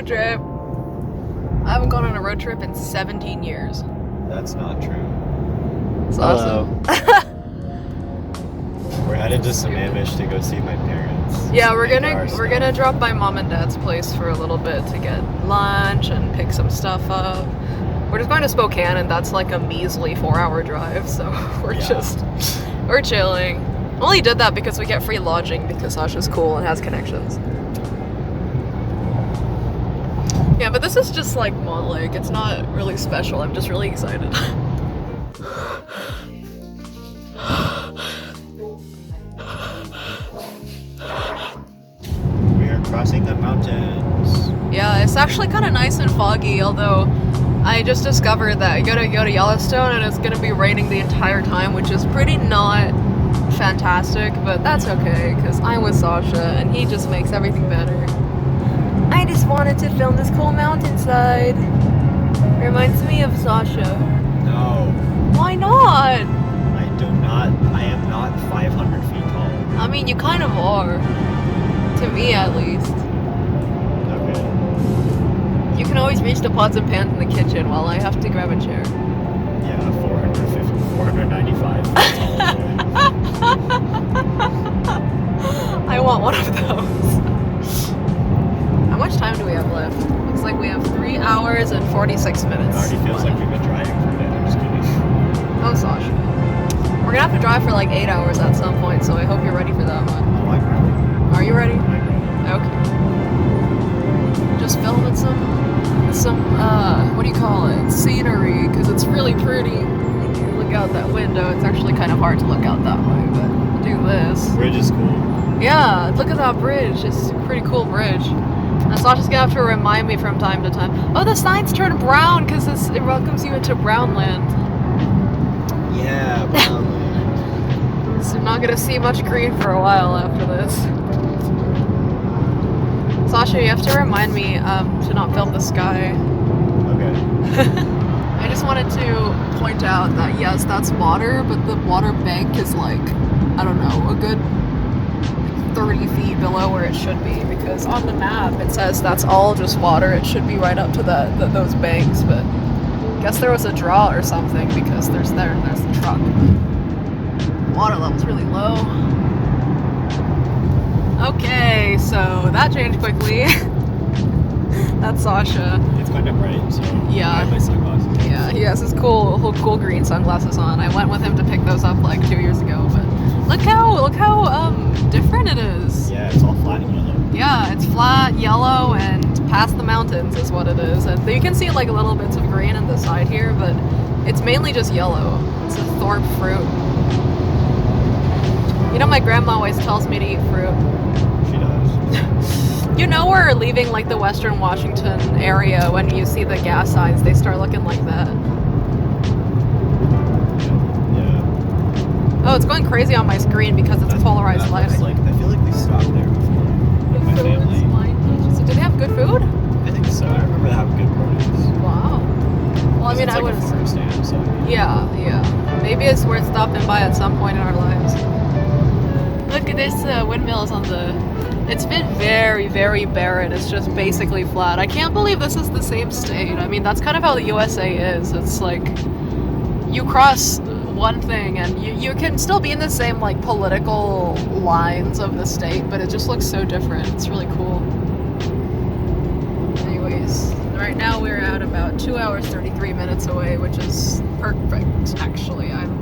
road trip. I haven't gone on a road trip in 17 years. That's not true. It's awesome. We're headed to some Amish to go see my parents. Yeah, we're gonna drop by mom and dad's place for a little bit to get lunch and pick some stuff up. We're just going to Spokane, and that's like a measly 4-hour drive, so we're chilling. Only did that because we get free lodging because Sasha's cool and has connections. Yeah, but this is just like Mont Lake. It's not really special. I'm just really excited. We are crossing the mountains. Yeah, it's actually kind of nice and foggy, although I just discovered that I gotta go to Yellowstone and it's gonna be raining the entire time, which is pretty not fantastic, but that's okay, because I'm with Sasha and he just makes everything better. I just wanted to film this cool mountainside. Reminds me of Sasha. No. Why not? I am not 500 feet tall. I mean, you kind of are. To me, at least. Okay. You can always reach the pots and pans in the kitchen while I have to grab a chair. Yeah, 495 feet tall. I want one of those. How much time do we have left? Looks like we have 3 hours and 46 minutes. It already feels like we've been driving for a bit. I'm just kidding. Oh, Sasha. We're gonna have to drive for like 8 hours at some point, so I hope you're ready for that one. Oh, I'm ready. Are you ready? I'm ready. Okay. Just filming some what do you call it? Scenery, because it's really pretty. If you look out that window, it's actually kind of hard to look out that way, but I'll do this. Bridge is cool. Yeah, look at that bridge. It's a pretty cool bridge. And Sasha's gonna have to remind me from time to time. Oh, the signs turn brown because it welcomes you into brown land. Yeah, probably. So I'm not gonna see much green for a while after this. Sasha, you have to remind me to not film the sky. Okay. I just wanted to point out that yes, that's water, but the water bank is like, I don't know, a good 30 feet below where it should be, because on the map it says that's all just water. It should be right up to those banks, but I guess there was a draw or something, because there's the truck. Water level's really low. Okay, so that changed quickly. That's Sasha. It's kind of bright, so Yeah. I have my sunglasses. Yeah, he has his cool green sunglasses on. I went with him to pick those up like 2 years ago, but look how different it is. Yeah, it's all flat and yellow. Yeah, it's flat, yellow, and past the mountains is what it is. And you can see like little bits of green on the side here, but it's mainly just yellow. It's a Thorpe fruit. You know, my grandma always tells me to eat fruit. She does. You know, we're leaving like the Western Washington area when you see the gas signs, they start looking like that. Yeah. Oh, it's going crazy on my screen because it's polarized light. I feel like we stopped there before with my family. So do they have good food? I think so. I remember they have good produce. Wow. Well, I mean, It's I like would. a farm stand, so. Yeah. Maybe it's worth stopping by at some point in our lives. Look at this windmills on the. It's been very, very barren. It's just basically flat. I can't believe this is the same state. I mean, that's kind of how the USA is. It's like you cross one thing and you can still be in the same like political lines of the state, but it just looks so different. It's really cool. Anyways, right now we're at about 2 hours 33 minutes away, which is perfect actually. I'm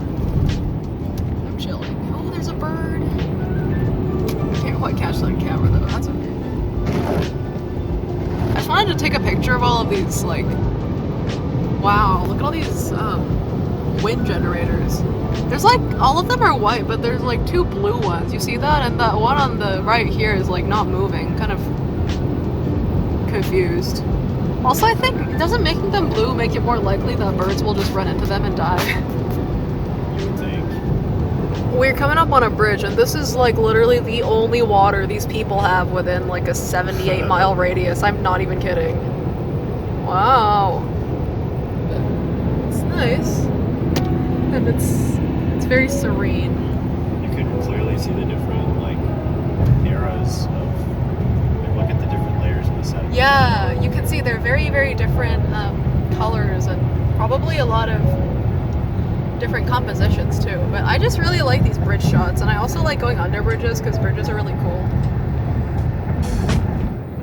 chilling. Oh, there's a bird. Can't quite catch that on camera though, that's okay. I just wanted to take a picture of all of these, like, wow, look at all these wind generators. There's like, all of them are white, but there's like 2 blue ones. You see that? And that one on the right here is like not moving, kind of confused. Also, I think, doesn't making them blue make it more likely that birds will just run into them and die? You would think. We're coming up on a bridge, and this is like literally the only water these people have within like a 78-mile radius. I'm not even kidding. Wow. It's nice. And it's very serene. You can clearly see the different, like, eras of, like, look at the different layers in the set. Yeah, you can see they're very, very different colors and probably a lot of different compositions too. But I just really like these bridge shots, and I also like going under bridges because bridges are really cool.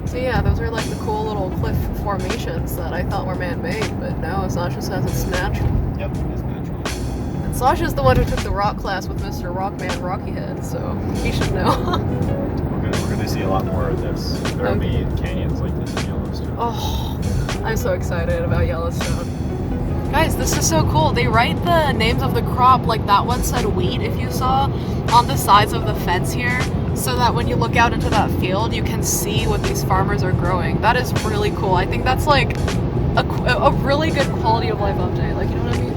So yeah, those are like the cool little cliff formations that I thought were man-made, but no, Sasha says it's natural. Yep, it's natural. And Sasha's the one who took the rock class with Mr. Rockman Rockyhead, so he should know. We're gonna see a lot more of this. There'll be canyons like this in Yellowstone. Oh, I'm so excited about Yellowstone. Guys, this is so cool. They write the names of the crop, like that one said wheat, if you saw, on the sides of the fence here, so that when you look out into that field, you can see what these farmers are growing. That is really cool. I think that's like a really good quality of life update. Like, you know what I mean?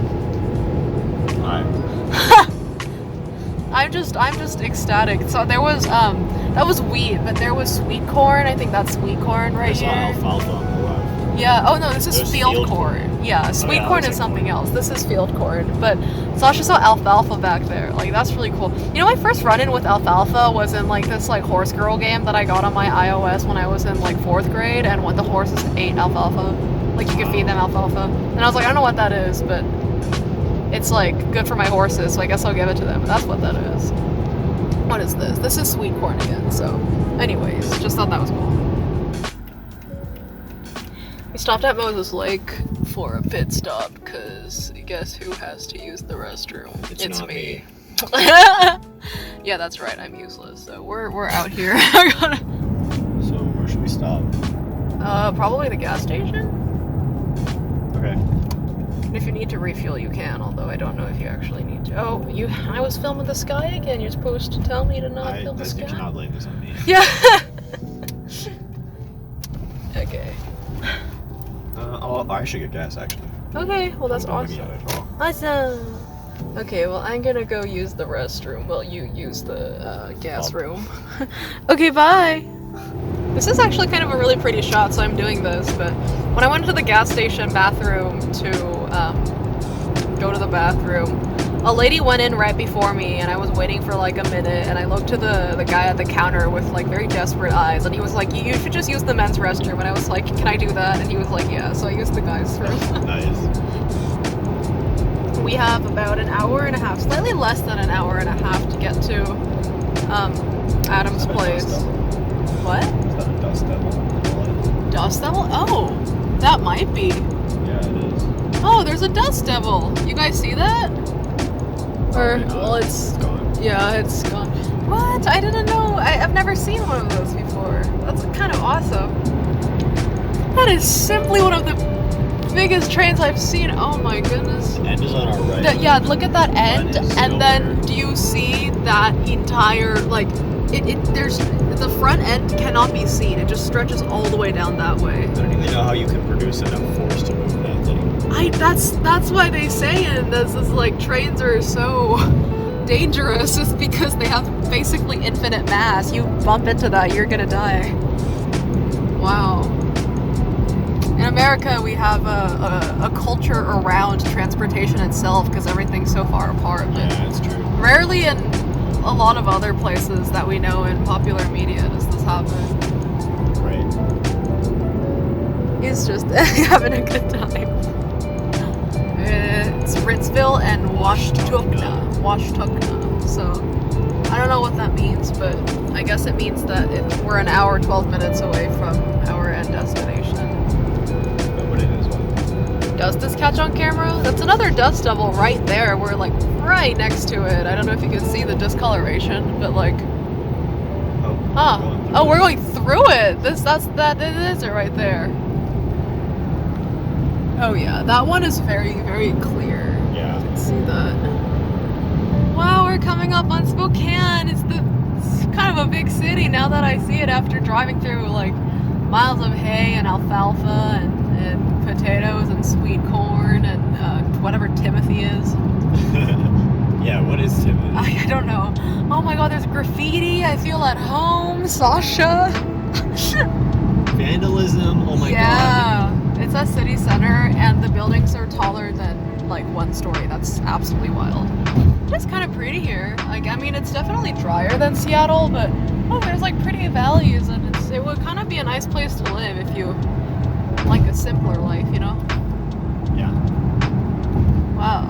I'm just ecstatic. So there was that was wheat, but there was sweet corn. I think that's sweet corn right here. Alfalfa on the left. Yeah. Oh no, this is There's field corn. Yeah, sweet yeah, corn that's is like something else. This is field corn. But Sasha saw alfalfa back there. Like, that's really cool. You know, my first run-in with alfalfa was in like this like horse girl game that I got on my iOS when I was in like 4th grade, and what the horses ate alfalfa. Like, you could feed them alfalfa. And I was like, I don't know what that is, but it's like good for my horses, so I guess I'll give it to them. That's what that is. What is this? This is sweet corn again. So, anyways, just thought that was cool. We stopped at Moses Lake for a pit stop because guess who has to use the restroom? It's not me. Yeah, that's right. I'm useless. So we're out here. So where should we stop? Probably the gas station. Okay. And if you need to refuel, you can. Although I don't know if you actually need to. Oh, I was filming the sky again. You're supposed to tell me to not film the sky. You cannot blame this on me. Yeah. Okay. I should get gas actually. Okay, well that's Don't look at awesome. it at all. Awesome. Okay, well I'm gonna go use the restroom. Well, you use the gas room. Okay, bye. This is actually kind of a really pretty shot, so I'm doing this. But when I went to the gas station bathroom to go to the bathroom, a lady went in right before me, and I was waiting for like a minute, and I looked to the guy at the counter with like very desperate eyes, and he was like, you should just use the men's restroom, and I was like, can I do that? And he was like, yeah, so I used the guys' room. Nice. We have about an hour and a half, slightly less than an hour and a half to get to Adam's place. What? Is that a dust devil? Dust devil? Oh, that might be. Yeah, it is. Oh, there's a dust devil. You guys see that? Or, well, it's gone. Yeah, it's gone. What? I didn't know. I've never seen one of those before. That's kind of awesome. That is simply one of the biggest trains I've seen. Oh my goodness. The end is on our right. Yeah, look at that end, is and then silver. do you see that entire, like, there's, the front end cannot be seen. It just stretches all the way down that way. I don't even know how you can produce enough force to move that thing. That's why they say in this is like trains are so dangerous, is because they have basically infinite mass. You bump into that, you're gonna die. Wow. In America, we have a culture around transportation itself because everything's so far apart. But Yeah, it's true. rarely in a lot of other places that we know in popular media does this happen. Right. He's just having a good time. It's Britsville and Washtukna. So, I don't know what that means, but I guess it means that we're an hour, 12 minutes away from our end destination. But what it is, what? Does this catch on camera? That's another dust devil right there. We're like right next to it. I don't know if you can see the discoloration, but like, we're going through it. It is it right there. Oh yeah, that one is very, very clear. Yeah. You can see that. Wow, we're coming up on Spokane. It's kind of a big city now that I see it after driving through like miles of hay and alfalfa and potatoes and sweet corn and whatever Timothy is. Yeah, what is Timothy? I don't know. Oh my god, there's graffiti. I feel at home. Sasha. Vandalism, oh my god. Yeah, it's a city center and the buildings are taller than like one story. That's absolutely wild. It's kind of pretty here. Like, I mean, it's definitely drier than Seattle, but Oh, there's like pretty valleys, and it would kind of be a nice place to live if you like a simpler life, you know? Yeah. Wow.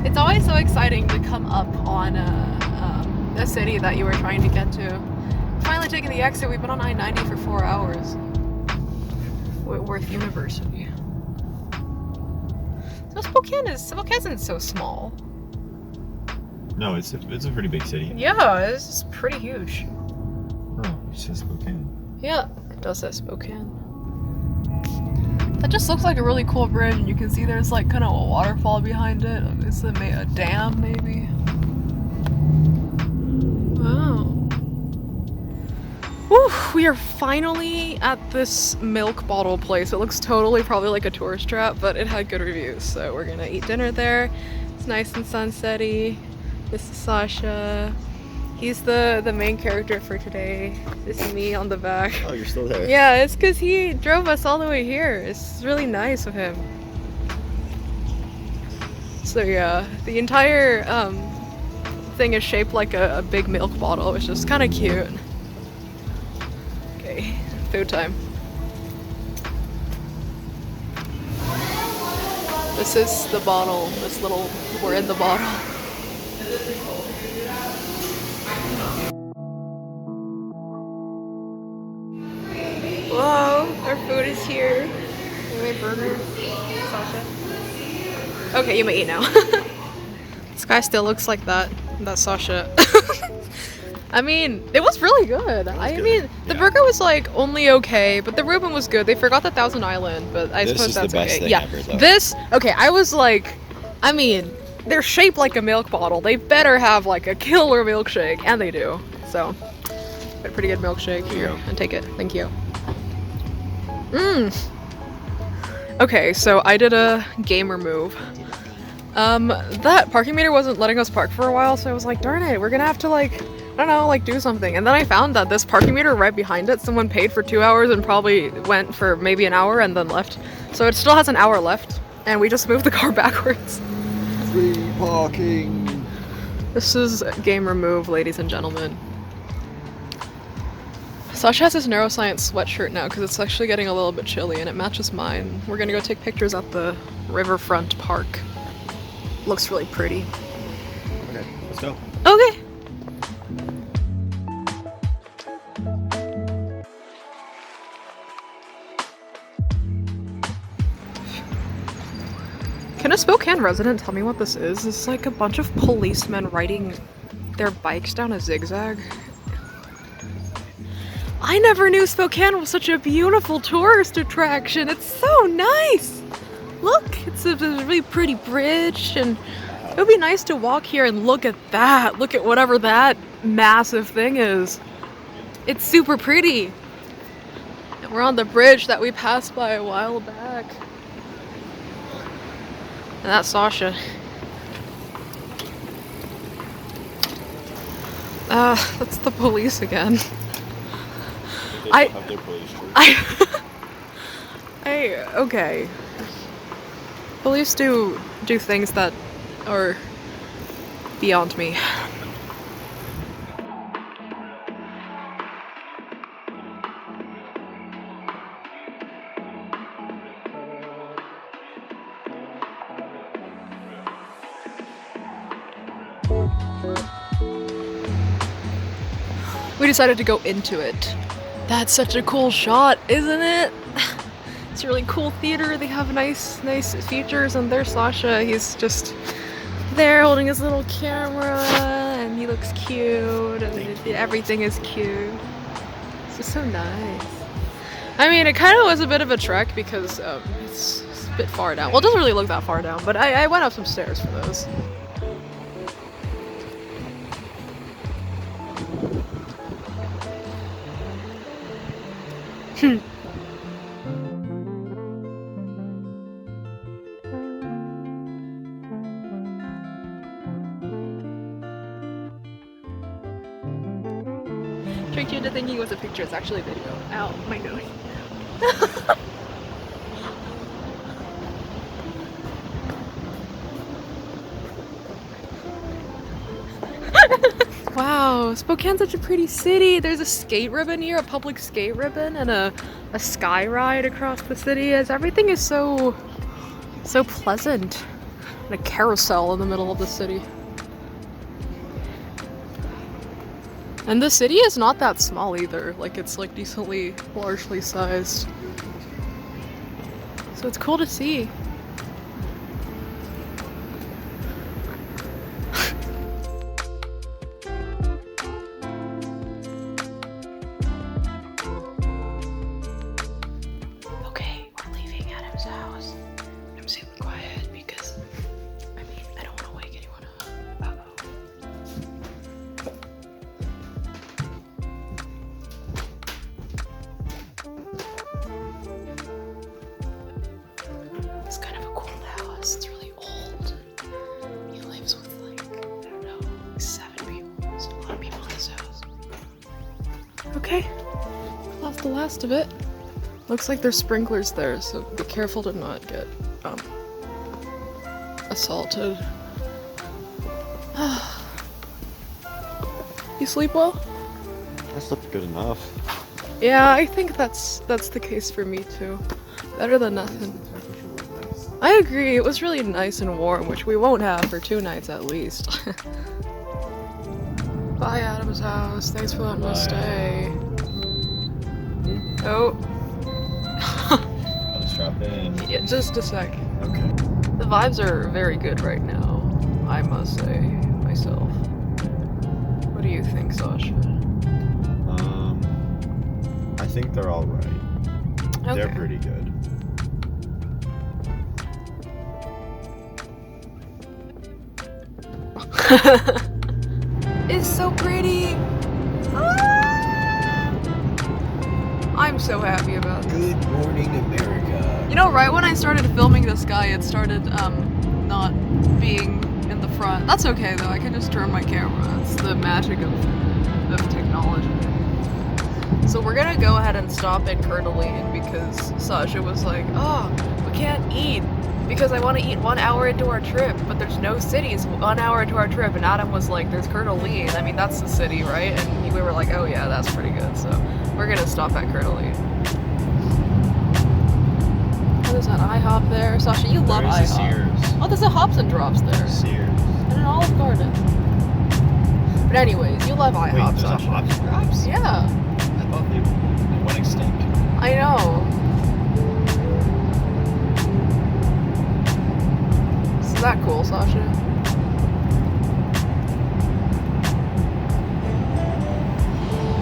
It's always so exciting to come up on a city that you were trying to get to. Finally taking the exit. We've been on I-90 for 4 hours. Whitworth University. So Spokane isn't so small. No, it's a pretty big city. Yeah, it's pretty huge. Oh, it says Spokane. Yeah, it does say Spokane. That just looks like a really cool bridge, and you can see there's like kind of a waterfall behind it. It's a dam, maybe. Wow. Whew, we are finally at this milk bottle place. It looks totally probably like a tourist trap, but it had good reviews, so we're gonna eat dinner there. It's nice and sunsetty. This is Sasha. He's the main character for today. This is me on the back. Oh, you're still there. Yeah, it's because he drove us all the way here. It's really nice of him. So yeah, the entire thing is shaped like a big milk bottle, which is kind of cute. Okay, food time. This is the bottle. We're in the bottle. Whoa, our food is here. My burger, Sasha. Okay, you may eat now. This guy still looks like that. That's Sasha. I mean, it was really good. I mean, the burger was like only okay, but the Reuben was good. They forgot the Thousand Island, but I suppose that's okay. Yeah, this, okay, I was like, I mean, they're shaped like a milk bottle. They better have like a killer milkshake, and they do. So, got a pretty good milkshake here, and take it. Thank you. Okay, so I did a gamer move. That parking meter wasn't letting us park for a while, so I was like, darn it, we're gonna have to like, I don't know, like do something. And then I found that this parking meter right behind it, someone paid for 2 hours and probably went for maybe an hour and then left. So it still has an hour left, and we just moved the car backwards. Free parking. This is gamer move, ladies and gentlemen. Sasha has his neuroscience sweatshirt now because it's actually getting a little bit chilly and it matches mine. We're gonna go take pictures at the riverfront park. Looks really pretty. Okay, let's go. Okay. Can a Spokane resident tell me what this is? It's like a bunch of policemen riding their bikes down a zigzag. I never knew Spokane was such a beautiful tourist attraction. It's so nice. Look, it's a really pretty bridge, and it would be nice to walk here and look at that. Look at whatever that massive thing is. It's super pretty. And we're on the bridge that we passed by a while back. And that's Sasha. That's the police again. Okay. Police do things that are beyond me. We decided to go into it. That's such a cool shot, isn't it? It's a really cool theater. They have nice features, and there's Sasha. He's just there holding his little camera, and he looks cute, and everything is cute. It's just so nice. I mean, it kind of was a bit of a trek because it's a bit far down. Well, it doesn't really look that far down, but I went up some stairs for those. Tricked you into thinking it was a picture, it's actually a video. Ow, my nose. Wow, know. Spokane's such a pretty city. There's a skate ribbon here, a public skate ribbon, and a sky ride across the city. As everything is so pleasant. And a carousel in the middle of the city. And the city is not that small either. Like, it's like decently largely sized. So it's cool to see. Okay, we're leaving Adam's house. I'm super quiet because, I mean, I don't want to wake anyone up. It's kind of a cool house. It's really old. He lives with like, I don't know, like 7 people. There's a lot of people in this house. Okay, that's the last of it. Looks like there's sprinklers there, so be careful to not get assaulted. You sleep well? I slept good enough. Yeah, I think that's the case for me too. Better than nothing. I agree, it was really nice and warm, which we won't have for 2 nights at least. Bye, Adam's house. Thanks for letting us stay. Oh. I'll just drop in. Yeah, just a sec. Okay. The vibes are very good right now, I must say, myself. What do you think, Sasha? I think they're all right. Okay. They're pretty good. It's so pretty! Ah! I'm so happy about this. Good morning, America. You know, right when I started filming this guy, it started not being in the front. That's okay though, I can just turn my camera. It's the magic of technology. So we're gonna go ahead and stop at Coeur d'Alene because Sasha was like, oh, we can't eat because I want to eat 1 hour into our trip, but there's no cities 1 hour into our trip. And Adam was like, there's Coeur d'Alene. I mean, that's the city, right? And we were like, oh yeah, that's pretty good. So we're gonna stop at Coeur d'Alene. Oh, there's an IHOP there. Sasha, you love There's a IHOP. Sears. Oh, there's a Hops and Drops there. Sears. And an Olive Garden. But anyways, you love IHOP, Wait, there's a Sasha. Hops and Drops? Yeah, I thought they went extinct. I know. Is that cool, Sasha?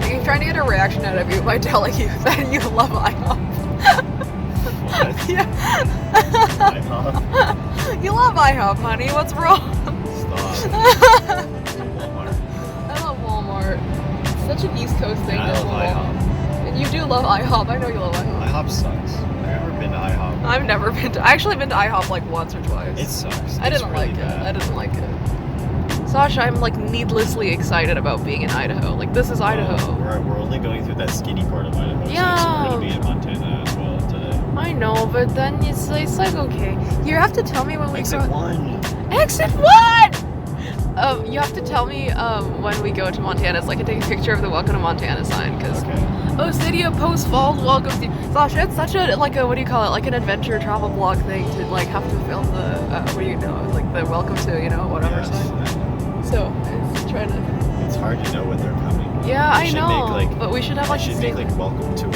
I'm trying to get a reaction out of you by telling you that you love IHOP. What? Yeah. IHOP? You love IHOP, honey. What's wrong? Stop. Walmart. I love Walmart. It's such an East Coast thing. I to love IHOP. And you do love IHOP. I know you love IHOP. IHOP sucks. I've never been to IHOP. I've never been to. I actually been to IHOP like once or twice. It sucks. I It's didn't really like bad. it. I didn't like it. Sasha, I'm like needlessly excited about being in Idaho. Like this is Idaho. We're only going through that skinny part of Idaho. Yeah. So we're going to be in Montana as well today. I know, but then it's like okay. You have to tell me when we Exit go. 1. Exit 1. You have to tell me when we go to Montana, so I can take a picture of the Welcome to Montana sign. Cause Okay. City of Post Falls welcomes you. Sasha, it's such a like a what do you call it? Like an adventure travel blog thing to like have to film the what do you know? Like the welcome to whatever Yes. sign. So it's trying to. It's hard to know when they're coming. Yeah, We I should know, make, like- but we should have I like should make like welcome to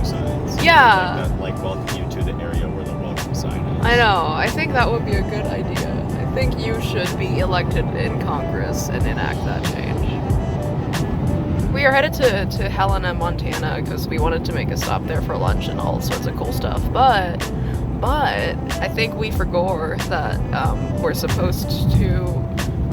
signs. Yeah. Like that, like welcome you to the area where the welcome sign is. I know. I think that would be a good idea. I think you should be elected in Congress and enact that change. We are headed to Helena, Montana, because we wanted to make a stop there for lunch and all sorts of cool stuff. But I think we forgot that we're supposed to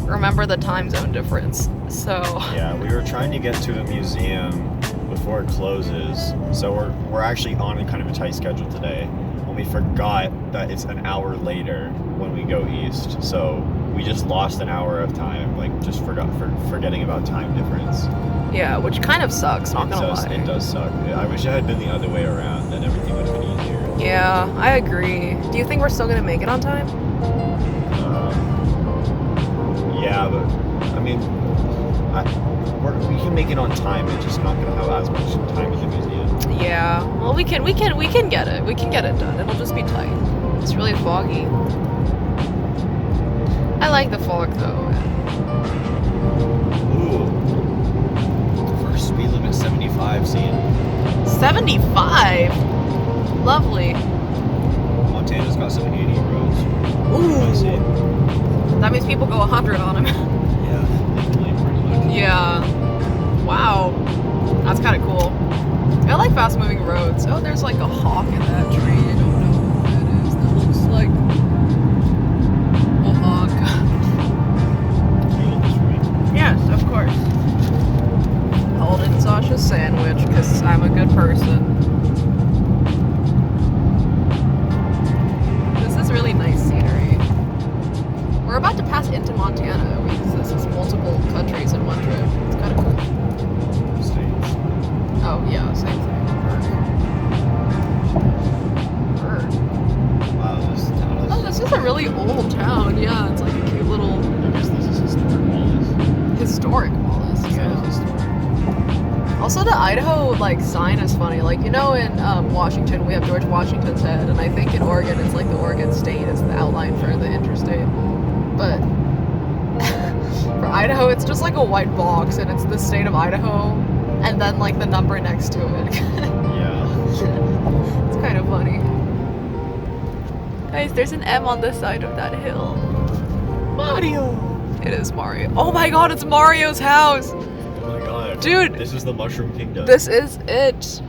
remember the time zone difference. So Yeah, we were trying to get to a museum before it closes, so we're actually on a kind of a tight schedule today. And we forgot that it's an hour later when we go east, so we just lost an hour of time, like just forgetting about time difference. yeah, which kind of sucks. Not gonna lie. It does suck. I wish it had been the other way around, then everything would have been easier. Yeah, I agree. Do you think we're still gonna make it on time? Yeah, but I mean, we can make it on time. It's just not gonna have as much time at the museum. Yeah. Well, we can get it. We can get it done. It'll just be tight. It's really foggy. I like the fog though. Ooh. First speed limit 75. Seeing 75. Lovely. Montana's got 70-80 roads. Ooh. I see. That means people go 100 on them. Yeah, legally pretty much. Yeah. Wow. That's kind of cool. I like fast-moving roads. Oh, there's like a hawk in that tree. I don't know what that is. That looks like a hawk. Can you hold this for me? Yes, of course. Holding Sasha's sandwich because I'm a good person. This is really nice scenery. We're about to pass into Montana. This is multiple countries in one trip. It's kind of cool. States. Oh, yeah, same thing. Bird. Wow, this town is... Oh, this is a really old town. Yeah, it's like a cute little I guess this is historic Wallace. historic Wallace. Yeah, Yeah. it's historic. Also, the Idaho like sign is funny. Like, you know, in Washington we have George Washington's head, and I think in Oregon it's like the Oregon State is the outline for the interstate. But for Idaho, it's just like a white box, and it's the state of Idaho, and then like the number next to it. Yeah. It's kind of funny. Guys, there's an M on the side of that hill. Mario! It is Mario. Oh my god, it's Mario's house! Oh my god. Dude. This is the Mushroom Kingdom. This is it.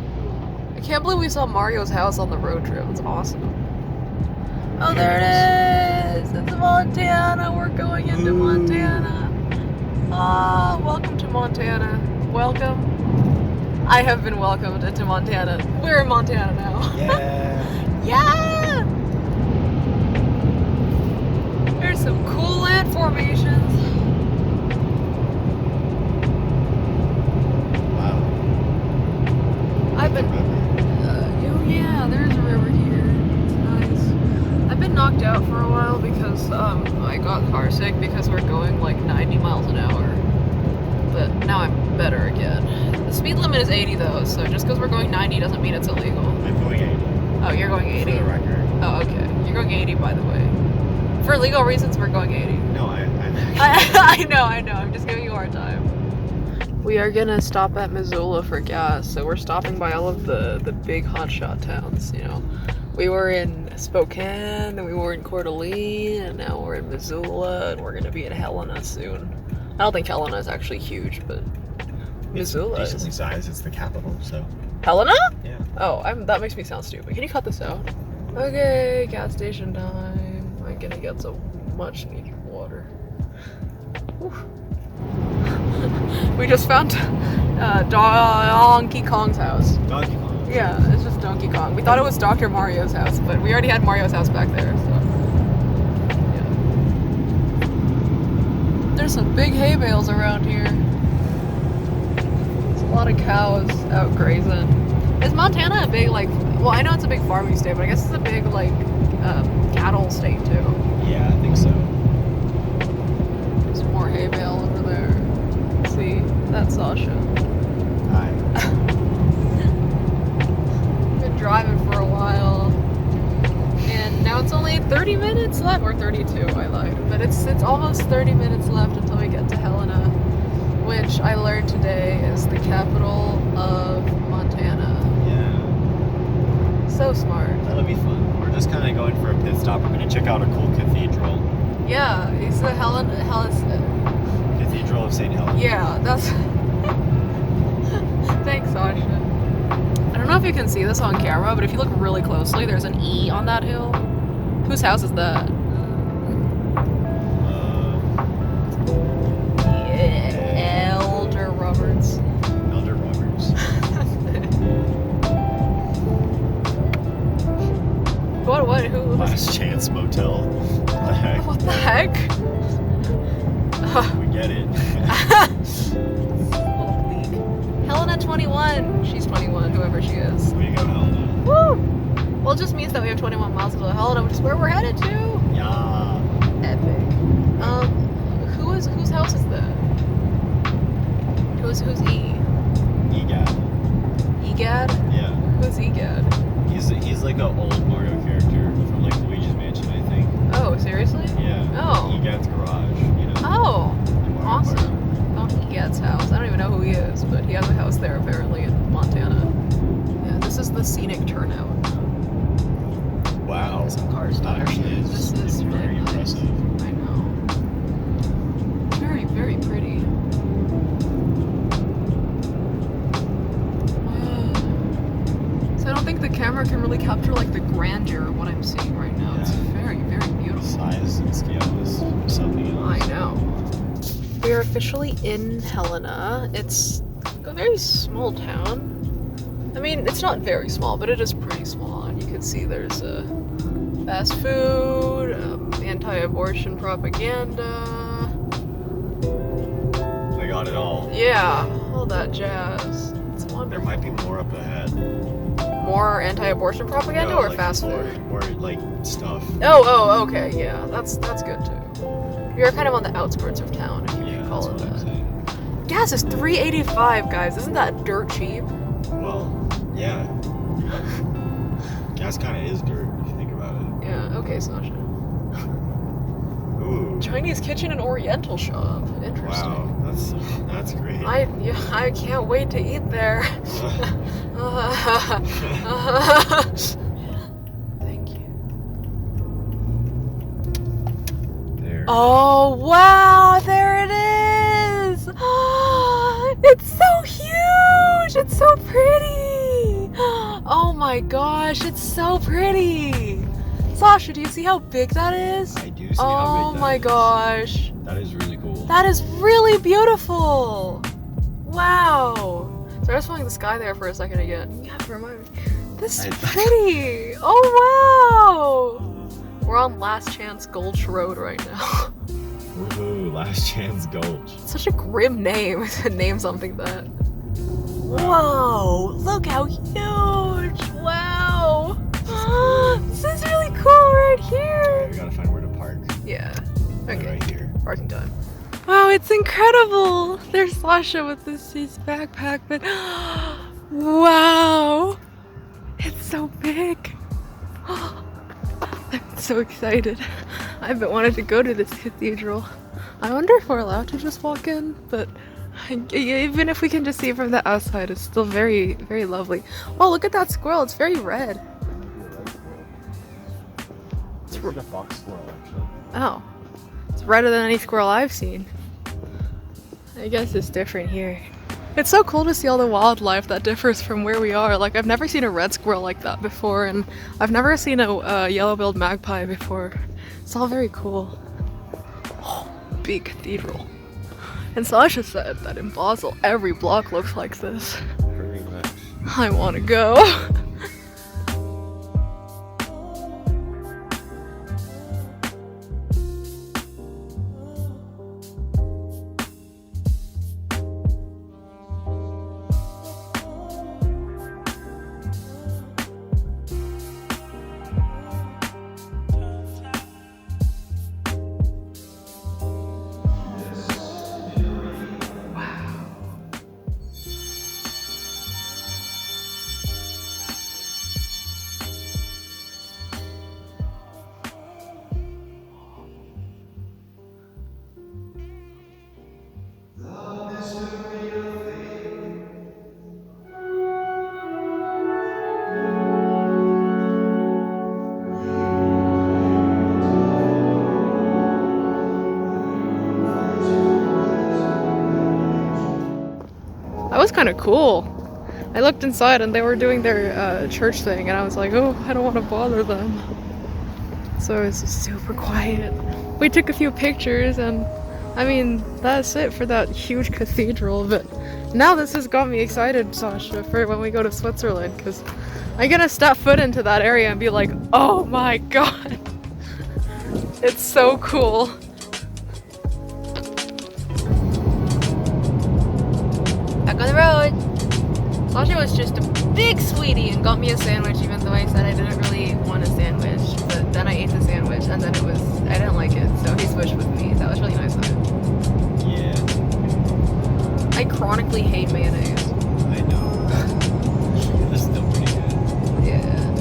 I can't believe we saw Mario's house on the road trip. It's awesome. Oh, there it is. It's Montana. We're going into Montana. Oh, welcome to Montana. Welcome. I have been welcomed into Montana. We're in Montana now. Yeah. Yeah! There's some cool land formations. Wow. I've been... oh yeah, there's a river here. It's nice. I've been knocked out for a while because I got car sick because we're going like 90 miles an hour. But now I'm better again. The speed limit is 80 though, so just because we're going 90 doesn't mean it's illegal. I'm going 80. Oh, you're going 80? For the record. Oh, okay. You're going 80 by the way. For legal reasons, we're going 80. No, I'm actually... I know. I'm just giving you a hard time. We are gonna stop at Missoula for gas, so we're stopping by all of the big hotshot towns, you know. We were in Spokane, and we were in Coeur d'Alene, and now we're in Missoula, and we're gonna be in Helena soon. I don't think Helena is actually huge, but Missoula It's decently is. sized. It's the capital, so... Helena? Yeah. Oh, that makes me sound stupid. Can you cut this out? Okay, gas station time. I'm gonna get some much needed water. Whew. We just found Donkey Kong's house. Donkey Kong. Yeah, it's just Donkey Kong. We thought it was Dr. Mario's house, but we already had Mario's house back there, so. Yeah. There's some big hay bales around here. There's a lot of cows out grazing. Is Montana a big, like, well, I know it's a big farming state, but I guess it's a big, like, cattle state, too. Yeah, I think so. There's more hay bale over there. See, that's Sasha. Hi. Been driving for a while, and now it's only 30 minutes left, or 32, I lied, but it's almost 30 minutes left until we get to Helena, which I learned today is the capital of Montana. Yeah. So smart. That'll be fun. We're just kind of going for a pit stop. We're going to check out a cool cathedral. Yeah, it's the Cathedral of St. Helena. yeah, that's... Thanks, Sasha. I don't know if you can see this on camera, but if you look really closely, there's an E on that hill. Whose house is that? Elder Roberts. Elder Roberts. What, who? Last Chance Motel. What the heck? What the heck? We get it. Little bleak. Helena 21. She's 21, whoever she is. Way to go, Helena. Woo! Well, it just means that we have 21 miles to Helena, which is where we're headed to. Yeah. Epic. Whose house is that? Who's E? Egad. Egad? Yeah. Who's Egad? He's like an old Mario character from like Luigi's Mansion, I think. Oh, seriously? Yeah. Oh. Egad's garage, you know. Oh, in Mario awesome. Kart. Found Egad's house. I don't even know who he is, but he has a house there apparently in Montana. Yeah, this is the scenic turnout. Wow. Some cars That there. actually is This is very really nice. impressive. I know. Very, very pretty. So I don't think the camera can really capture like the grandeur of what I'm seeing right now. It's very, very beautiful. Size and scale is something else. I know. We are officially in Helena. It's a very small town. I mean, it's not very small, but it is pretty small. And you can see there's fast food, anti-abortion propaganda. They got it all. Yeah, all that jazz. It's There wonderful. might be more up ahead. More anti-abortion propaganda No, or like, fast food? Or like stuff. Oh, okay, yeah, that's good too. You're kind of on the outskirts of town, if you Yeah, can that's call it what I'm that. saying. Gas is $3.85, guys. Isn't that dirt cheap? Well, yeah. Gas kind of is dirt if you think about it. Yeah. Okay, Sasha. Ooh. Chinese kitchen and Oriental shop. Interesting. Wow, that's great. I can't wait to eat there. Thank you. There. Oh wow, there it is! It's so huge! It's so pretty! Oh my gosh, it's so pretty! Sasha, do you see how big that is? I do see Oh how big that my is. gosh. That is really cool. That is really beautiful! Wow! So I was following the sky there for a second again. You have to remind me. This is pretty! Oh wow! We're on Last Chance Gulch Road right now. Ooh, Last Chance Gulch. Such a grim name to name something that. Whoa! Look how huge! Wow! This is really cool right here! We gotta find where to park. Yeah. Like Okay. right here. Parking time. Wow, it's incredible! There's Sasha with his backpack, but wow! It's so big! I'm so excited. I've been wanting to go to this cathedral. I wonder if we're allowed to just walk in, but even if we can just see it from the outside, it's still very, very lovely. Oh, look at that squirrel! It's very red. It's like a fox squirrel, actually. Oh. It's redder than any squirrel I've seen. I guess it's different here. It's so cool to see all the wildlife that differs from where we are. Like, I've never seen a red squirrel like that before, and I've never seen a yellow-billed magpie before. It's all very cool. Oh, big cathedral. And Sasha said that in Basel, every block looks like this. Pretty much. I want to go. That was kind of cool. I looked inside and they were doing their church thing, and I was like, oh, I don't want to bother them. So it was super quiet. We took a few pictures, and I mean, that's it for that huge cathedral. But now this has got me excited, Sasha, for when we go to Switzerland, because I'm gonna step foot into that area and be like, oh my god, it's so cool. Back on the road. Sasha was just a big sweetie and got me a sandwich, even though I said I didn't really want a sandwich. But then I ate the sandwich, and then I didn't like it, so he switched with me. That was really nice of him. Yeah. I chronically hate mayonnaise. I know. It's still pretty good. Yeah.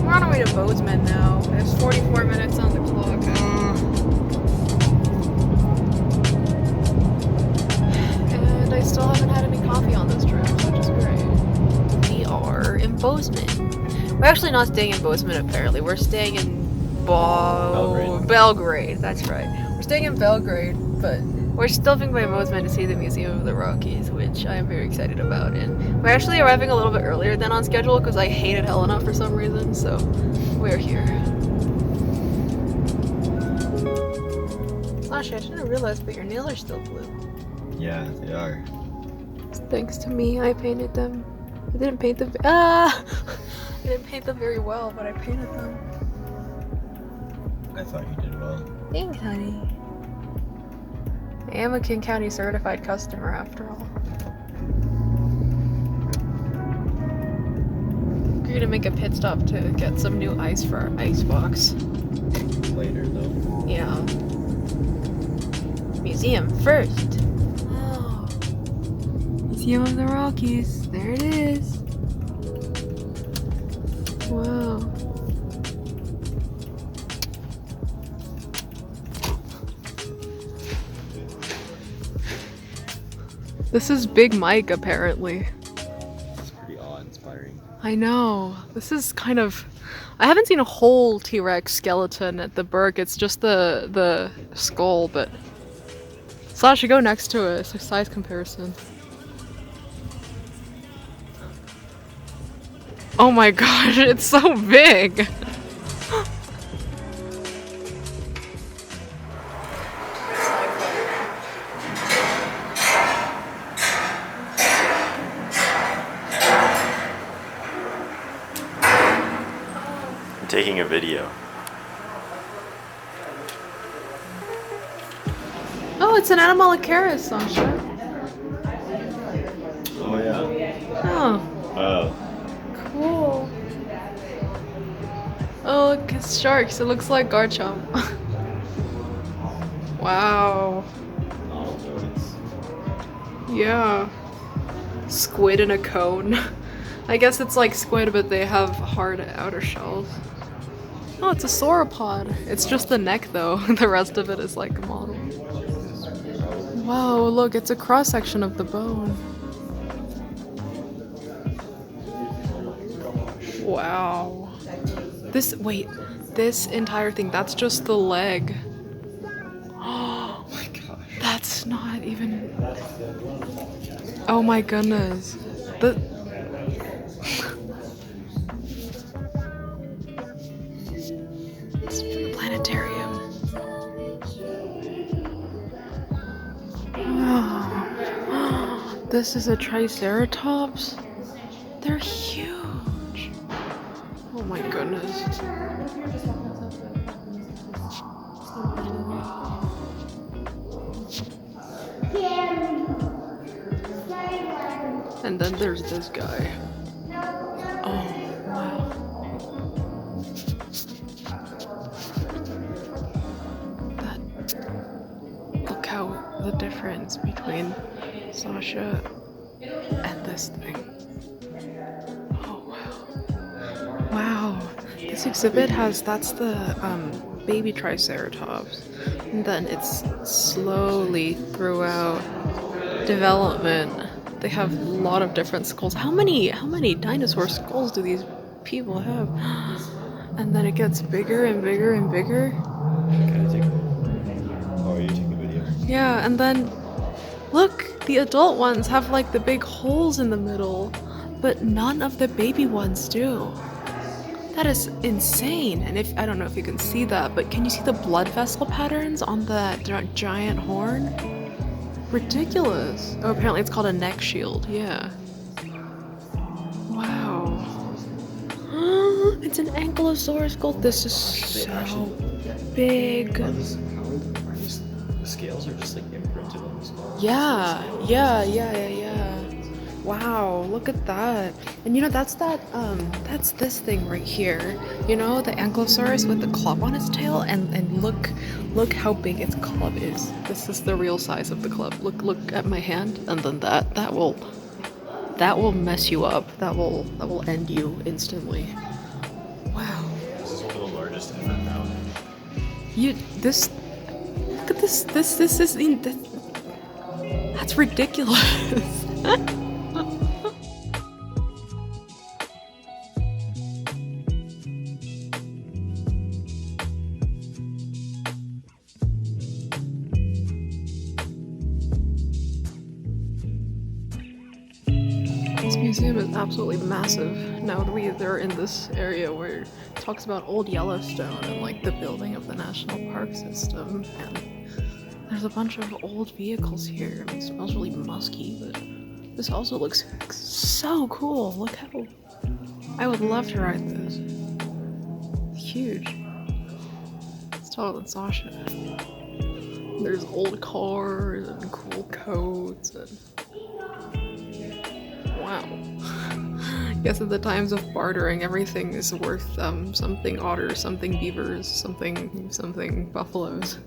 We're on our way to Bozeman now. There's 44 minutes on the clock. And I still haven't had any coffee on this trip, which is great. We are in Bozeman. We're actually not staying in Bozeman, apparently. We're staying in Belgrade. That's right. We're staying in Belgrade, but we're stopping by Bozeman to see the Museum of the Rockies, which I am very excited about. And we're actually arriving a little bit earlier than on schedule because I hated Helena for some reason, so we're here. Sasha, I didn't realize, but your nails are still blue. Yeah, they are. Thanks to me, I painted them. I didn't paint them. I didn't paint them very well, but I painted them. I thought you did well. Thanks, honey. I am a King County certified customer after all. We're gonna make a pit stop to get some new ice for our ice box. Later, though. Yeah. Museum first. Oh. Museum of the Rockies. There it is. Wow. This is Big Mike, apparently. It's pretty awe-inspiring. I know. This is kind of... I haven't seen a whole T-Rex skeleton at the Burke. It's just the skull, but... Sasha, go next to it. It's a size comparison. Oh my gosh, it's so big! I'm taking a video. Oh, it's an Animalicaris, Sasha. Oh, yeah. Oh, Oh. cool. Oh, look, it's sharks. It looks like Garchomp. Wow. Oh, it's... Yeah. Squid in a cone. I guess it's like squid, but they have hard outer shells. Oh, it's a sauropod. It's just the neck, though. The rest of it is like a model. Whoa, look, it's a cross-section of the bone. Wow. This entire thing, that's just the leg. Oh my gosh. That's not even... Oh my goodness. It's from the planetarium. Oh. This is a Triceratops? They're huge. Oh my goodness. And then there's this guy. Oh, wow. Look how the difference between Sasha and this thing. Oh, wow. Wow. This exhibit that's the baby Triceratops. And then it's slowly throughout development. They have a lot of different skulls. How many dinosaur skulls do these people have? And then it gets bigger and bigger and bigger. Can I take... Oh, are you taking a video? Yeah, and then look, the adult ones have like the big holes in the middle, but none of the baby ones do. That is insane. And I don't know if you can see that, but can you see the blood vessel patterns on that giant horn? Ridiculous. Oh, apparently it's called a neck shield. Yeah. Wow. It's an ankylosaurus skull. This is so big. The scales are just like imprinted on the skull. Yeah. Wow, look at that. And you know, that's this thing right here. You know, the ankylosaurus with the club on its tail, and look how big its club is. This is the real size of the club. Look at my hand, and then that will mess you up. That will end you instantly. Wow. This is one of the largest ever found. Look at this that's ridiculous. This museum is absolutely massive. Now that they're in this area where it talks about old Yellowstone and like the building of the national park system, and there's a bunch of old vehicles here. I mean, it smells really musky, but this also looks so cool. Look how... I would love to ride this. It's huge. It's taller than Sasha. There's old cars and cool coats and... Wow. Guess at the times of bartering, everything is worth something otters, something beavers, something buffaloes.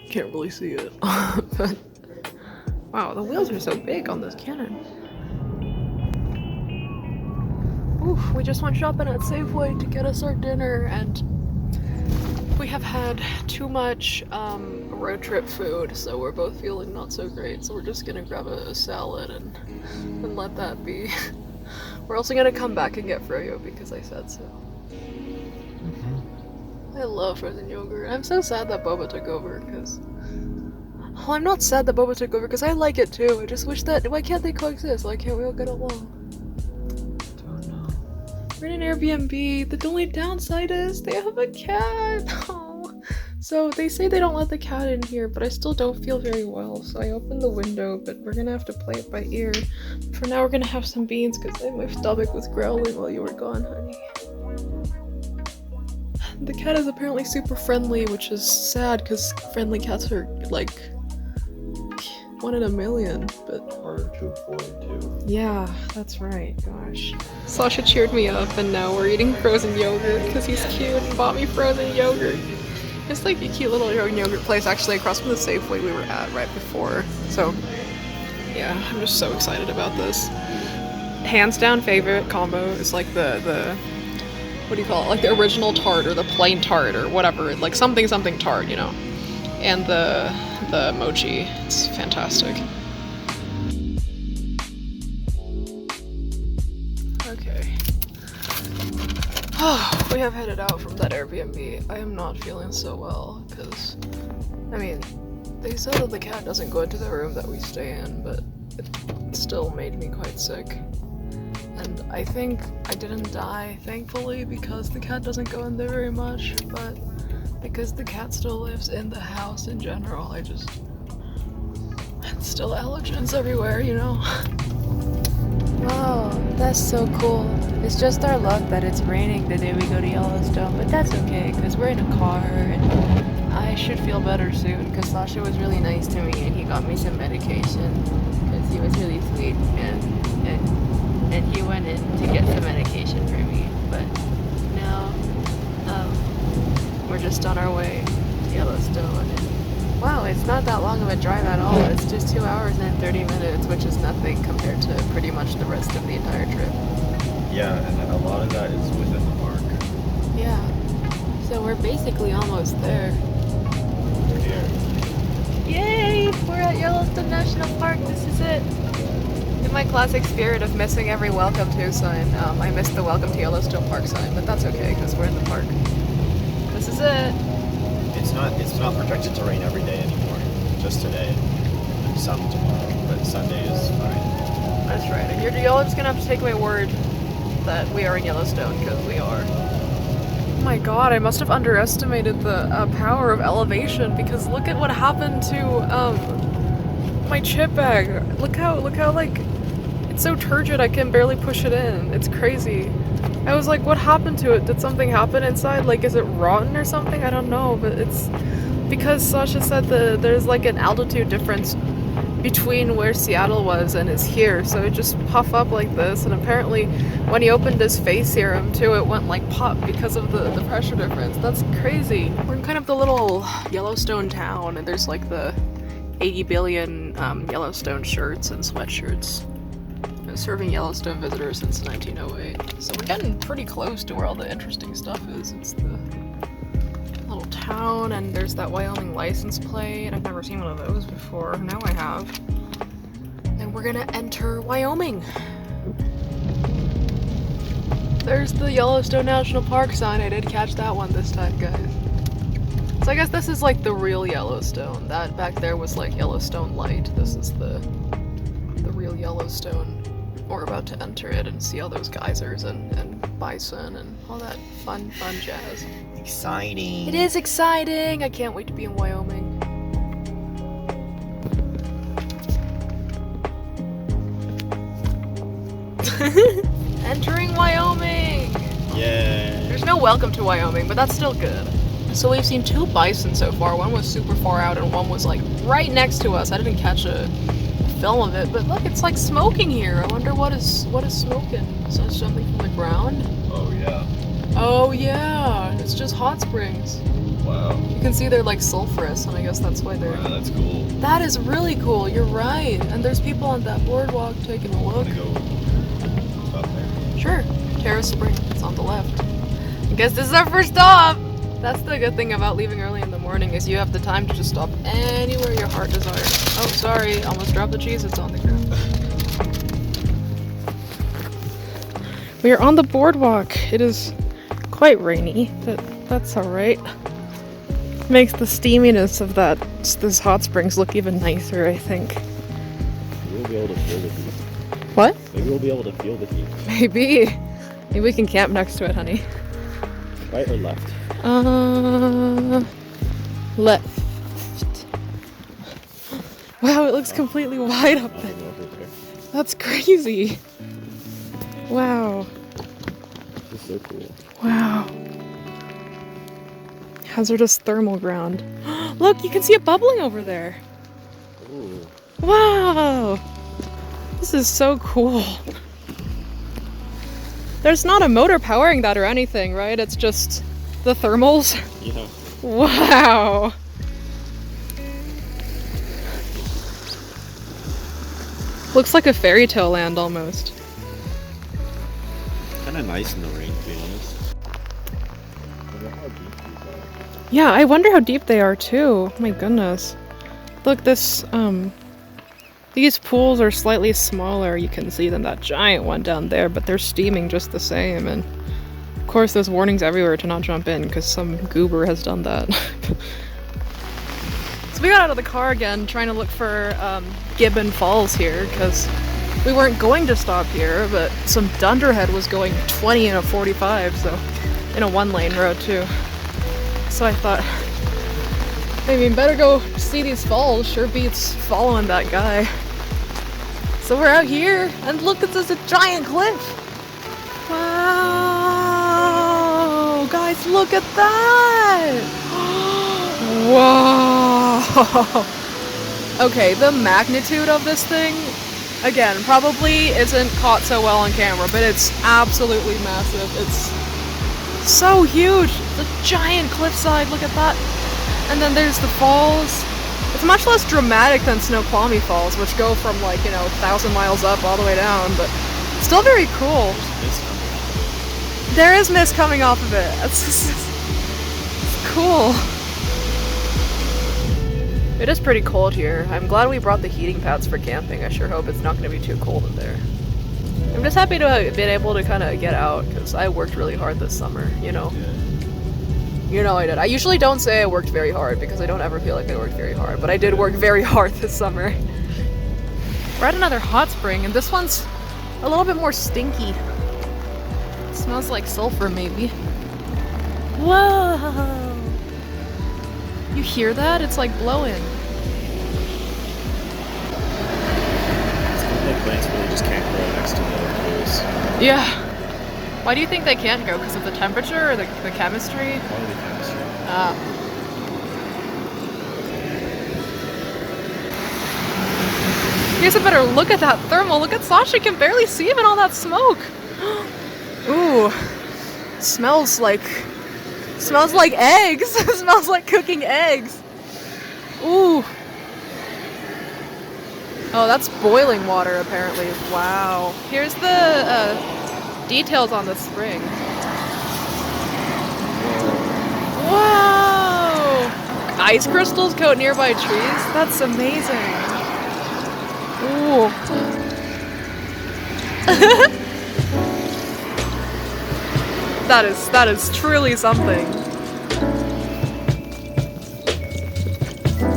Can't really see it. But wow, the wheels are so big on this cannon. Oof, we just went shopping at Safeway to get us our dinner, and we have had too much road trip food, so we're both feeling not so great, so we're just gonna grab a salad and let that be. We're also gonna come back and get froyo because I said so. I love frozen yogurt. I'm so sad that Boba took over, because... Oh, I'm not sad that Boba took over, because I like it too. I just wish that... Why can't they coexist? Why can't we all get along? Don't know. We're in an Airbnb. The only downside is they have a cat. Oh. So they say they don't let the cat in here, but I still don't feel very well. So I opened the window, but we're gonna have to play it by ear. For now, we're gonna have some beans because my stomach was growling while you were gone, honey. The cat is apparently super friendly, which is sad because friendly cats are like 1 in a million, but Harder to avoid too. yeah, that's right, gosh. Sasha cheered me up and now we're eating frozen yogurt because he's cute and bought me frozen yogurt. It's like a cute little yogurt place actually across from the Safeway we were at right before. So yeah, I'm just so excited about this. Hands down favorite combo is like the what do you call it? Like the original tart or the plain tart or whatever, like something tart, you know. And the mochi. It's fantastic. Okay. We have headed out from that Airbnb. I am not feeling so well because, I mean, they said that the cat doesn't go into the room that we stay in, but it still made me quite sick. And I think I didn't die, thankfully, because the cat doesn't go in there very much, but because the cat still lives in the house in general, it's still allergens everywhere, you know? Wow, that's so cool. It's just our luck that it's raining the day we go to Yellowstone, but that's okay, because we're in a car, and I should feel better soon, because Sasha was really nice to me, and he got me some medication, because he was really sweet, and he went in to get some medication for me, but now, we're just on our way to Yellowstone, and wow, it's not that long of a drive at all. It's just 2 hours and 30 minutes, which is nothing compared to pretty much the rest of the entire trip. Yeah, and a lot of that is within the park. Yeah. So we're basically almost there. Here. Yay! We're at Yellowstone National Park. This is it. In my classic spirit of missing every welcome to sign, I missed the welcome to Yellowstone Park sign, but that's okay because we're in the park. This is it. It's not projected to rain every day anymore. Just today. And some tomorrow. But Sunday is fine. That's right. And y'all just gonna have to take my word that we are in Yellowstone, because we are. Oh my god, I must have underestimated the power of elevation, because look at what happened to my chip bag. Look how like it's so turgid I can barely push it in. It's crazy. I was like, what happened to it? Did something happen inside? Like, is it rotten or something? I don't know, but it's because Sasha said there's like an altitude difference between where Seattle was and is here, so it just puff up like this, and apparently when he opened his face serum too, it went like pop because of the pressure difference. That's crazy. We're in kind of the little Yellowstone town, and there's like the 80 billion Yellowstone shirts and sweatshirts. Been serving Yellowstone visitors since 1908. So we're getting pretty close to where all the interesting stuff is. It's the little town, and there's that Wyoming license plate. I've never seen one of those before. Now I have. And we're gonna enter Wyoming. There's the Yellowstone National Park sign. I did catch that one this time, guys. So I guess this is like the real Yellowstone. That back there was like Yellowstone Light. This is the real Yellowstone. We're about to enter it and see all those geysers and bison and all that fun jazz. Exciting. It is exciting! I can't wait to be in Wyoming. Entering Wyoming! Yay. There's no welcome to Wyoming, but that's still good. So we've seen 2 bison so far. One was super far out and one was like right next to us. I didn't catch a film of it, but look, it's like smoking here. I wonder what is smoking. Is that something from the ground? Oh yeah. Oh yeah, it's just hot springs. Wow. You can see they're like sulfurous, and I guess that's why they're... Wow, that's cool. That is really cool, you're right. And there's people on that boardwalk taking a look. I'm gonna go stop there. Sure, Terrace Spring, it's on the left. I guess this is our first stop! That's the good thing about leaving early in the morning, is you have the time to just stop anywhere your heart desires. Oh, sorry, almost dropped the cheese, it's on the ground. We are on the boardwalk. It is quite rainy, but that's alright. Makes the steaminess of this hot springs look even nicer, I think. We'll be able to feel the heat. What? Maybe we'll be able to feel the heat. Maybe. Maybe we can camp next to it, honey. Right or left? Left. Wow, it looks completely wide up there. That's crazy. Wow. This is so cool. Wow. Hazardous thermal ground. Look, you can see it bubbling over there. Ooh. Wow. This is so cool. There's not a motor powering that or anything, right? It's just the thermals. Yeah. Wow. Looks like a fairy tale land almost. Kind of nice in the rain, to be honest. I wonder how deep these are. Yeah, I wonder how deep they are too. My goodness. Look, these pools are slightly smaller, you can see, than that giant one down there, but they're steaming just the same. And of course there's warnings everywhere to not jump in because some goober has done that. So we got out of the car again trying to look for Gibbon Falls here because we weren't going to stop here, but some dunderhead was going 20 in a 45, so in a 1-lane road too. So I thought, maybe better go see these falls. Sure beats following that guy. So we're out here, and look, it's a giant cliff. Wow, guys, look at that. Whoa. Okay, the magnitude of this thing, again, probably isn't caught so well on camera, but it's absolutely massive. It's so huge. The giant cliffside, look at that. And then there's the falls. It's much less dramatic than Snoqualmie Falls, which go from 1,000 miles up all the way down, but still very cool. There is mist coming off of it. It's cool. It is pretty cold here. I'm glad we brought the heating pads for camping. I sure hope it's not going to be too cold in there. I'm just happy to have been able to kind of get out, because I worked really hard this summer, you know. You know I did. I usually don't say I worked very hard because I don't ever feel like I worked very hard, but I did work very hard this summer. We're at another hot spring, and this one's a little bit more stinky. It smells like sulfur, maybe. Whoa! You hear that? It's like blowing. The plants really just can't grow next to the pools. Yeah. Why do you think they can't go? Because of the temperature or the chemistry? Probably the chemistry. Here's a better look at that thermal. Look at Sasha, can barely see even all that smoke. Ooh, smells like eggs. Smells like cooking eggs. Ooh. Oh, that's boiling water apparently. Wow. Here's the details on the spring. Whoa! Ice crystals coat nearby trees? That's amazing. Ooh. That is truly something.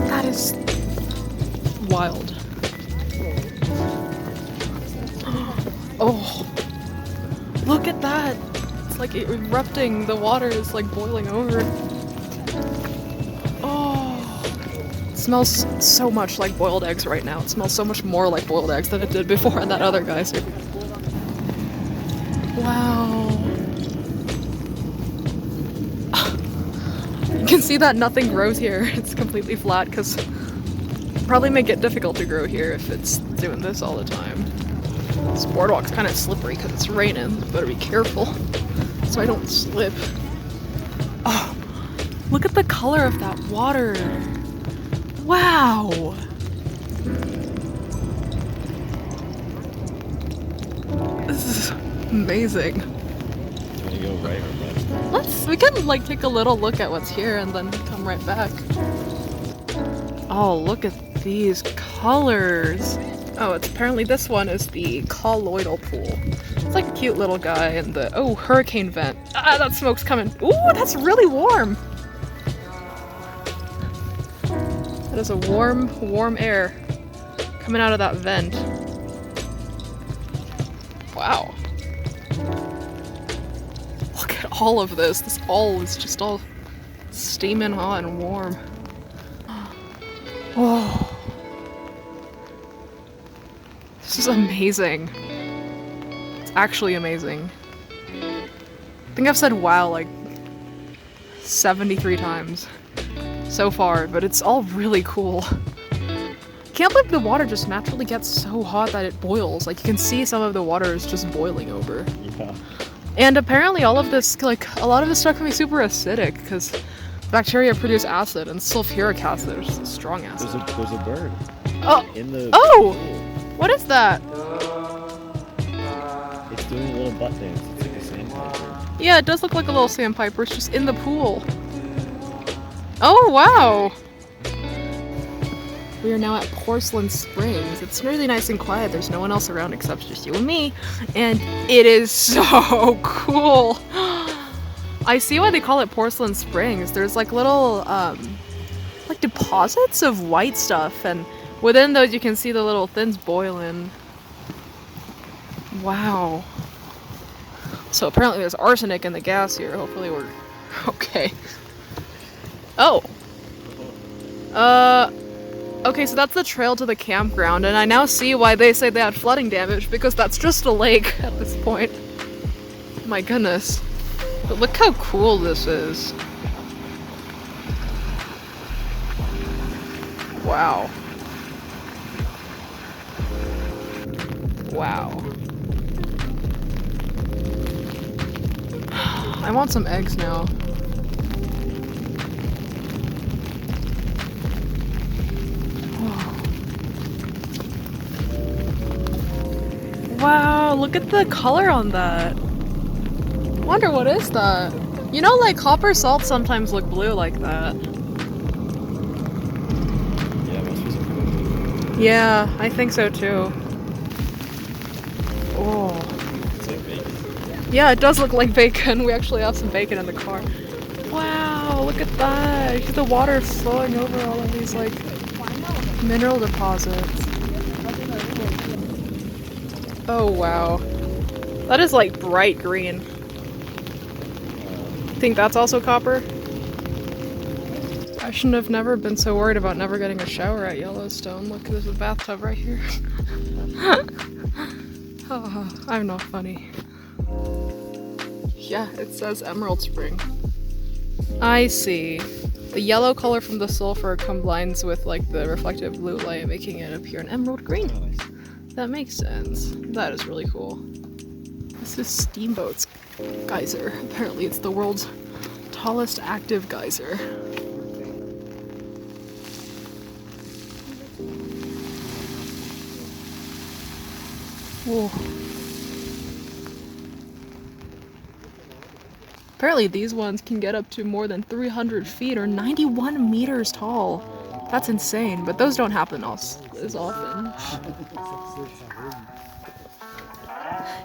That is wild. Oh, look at that. It's like erupting. The water is like boiling over. Oh, it smells so much like boiled eggs right now. It smells so much more like boiled eggs than it did before in that other geyser. Wow. You can see that nothing grows here. It's completely flat because probably make it difficult to grow here if it's doing this all the time. This boardwalk's kind of slippery because it's raining. Better be careful so I don't slip. Oh, look at the color of that water. Wow. This is amazing. Do you want to go right or left? We can like take a little look at what's here and then come right back. Oh, look at these colors. Oh, it's apparently this one is the colloidal pool. It's like a cute little guy and the, oh, hurricane vent. Ah, that smoke's coming. Ooh, that's really warm. That is a warm, warm air coming out of that vent. Wow. Look at all of this. This all is just all steaming hot and warm. Oh. This is amazing. It's actually amazing. I think I've said wow like 73 times so far, but it's all really cool. Can't believe the water just naturally gets so hot that it boils. Like you can see some of the water is just boiling over. Yeah. And apparently all of this, like a lot of this stuff can be super acidic because bacteria produce acid and sulfuric acid, which is a strong acid. There's a bird. Oh! In the Oh! pool. What is that? It's doing a little butt dance. It's like a sandpiper. Yeah, it does look like a little sandpiper. It's just in the pool. Oh, wow! We are now at Porcelain Springs. It's really nice and quiet. There's no one else around except just you and me. And it is so cool! I see why they call it Porcelain Springs. There's like little, like deposits of white stuff, and within those you can see the little thins boiling. Wow. So apparently there's arsenic in the gas here. Hopefully we're okay. Oh. Okay, so that's the trail to the campground, and I now see why they say they had flooding damage, because that's just a lake at this point. My goodness. But look how cool this is. Wow. Wow. I want some eggs now. Wow, look at the color on that. Wonder what is that? You know, like copper salts sometimes look blue like that. Yeah, must be some. Yeah, I think so too. Oh. It's like bacon. Yeah, it does look like bacon. We actually have some bacon in the car. Wow, look at that. The water is flowing over all of these like mineral deposits. Oh wow. That is like bright green. Think that's also copper? I shouldn't have never been so worried about never getting a shower at Yellowstone. Look, there's a bathtub right here. Oh, I'm not funny. Yeah, it says Emerald Spring. I see. The yellow color from the sulfur combines with like the reflective blue light, making it appear an emerald green. That makes sense. That is really cool. This is Steamboat's geyser. Apparently it's the world's tallest active geyser. Whoa. Apparently these ones can get up to more than 300 feet or 91 meters tall. That's insane, but those don't happen as often.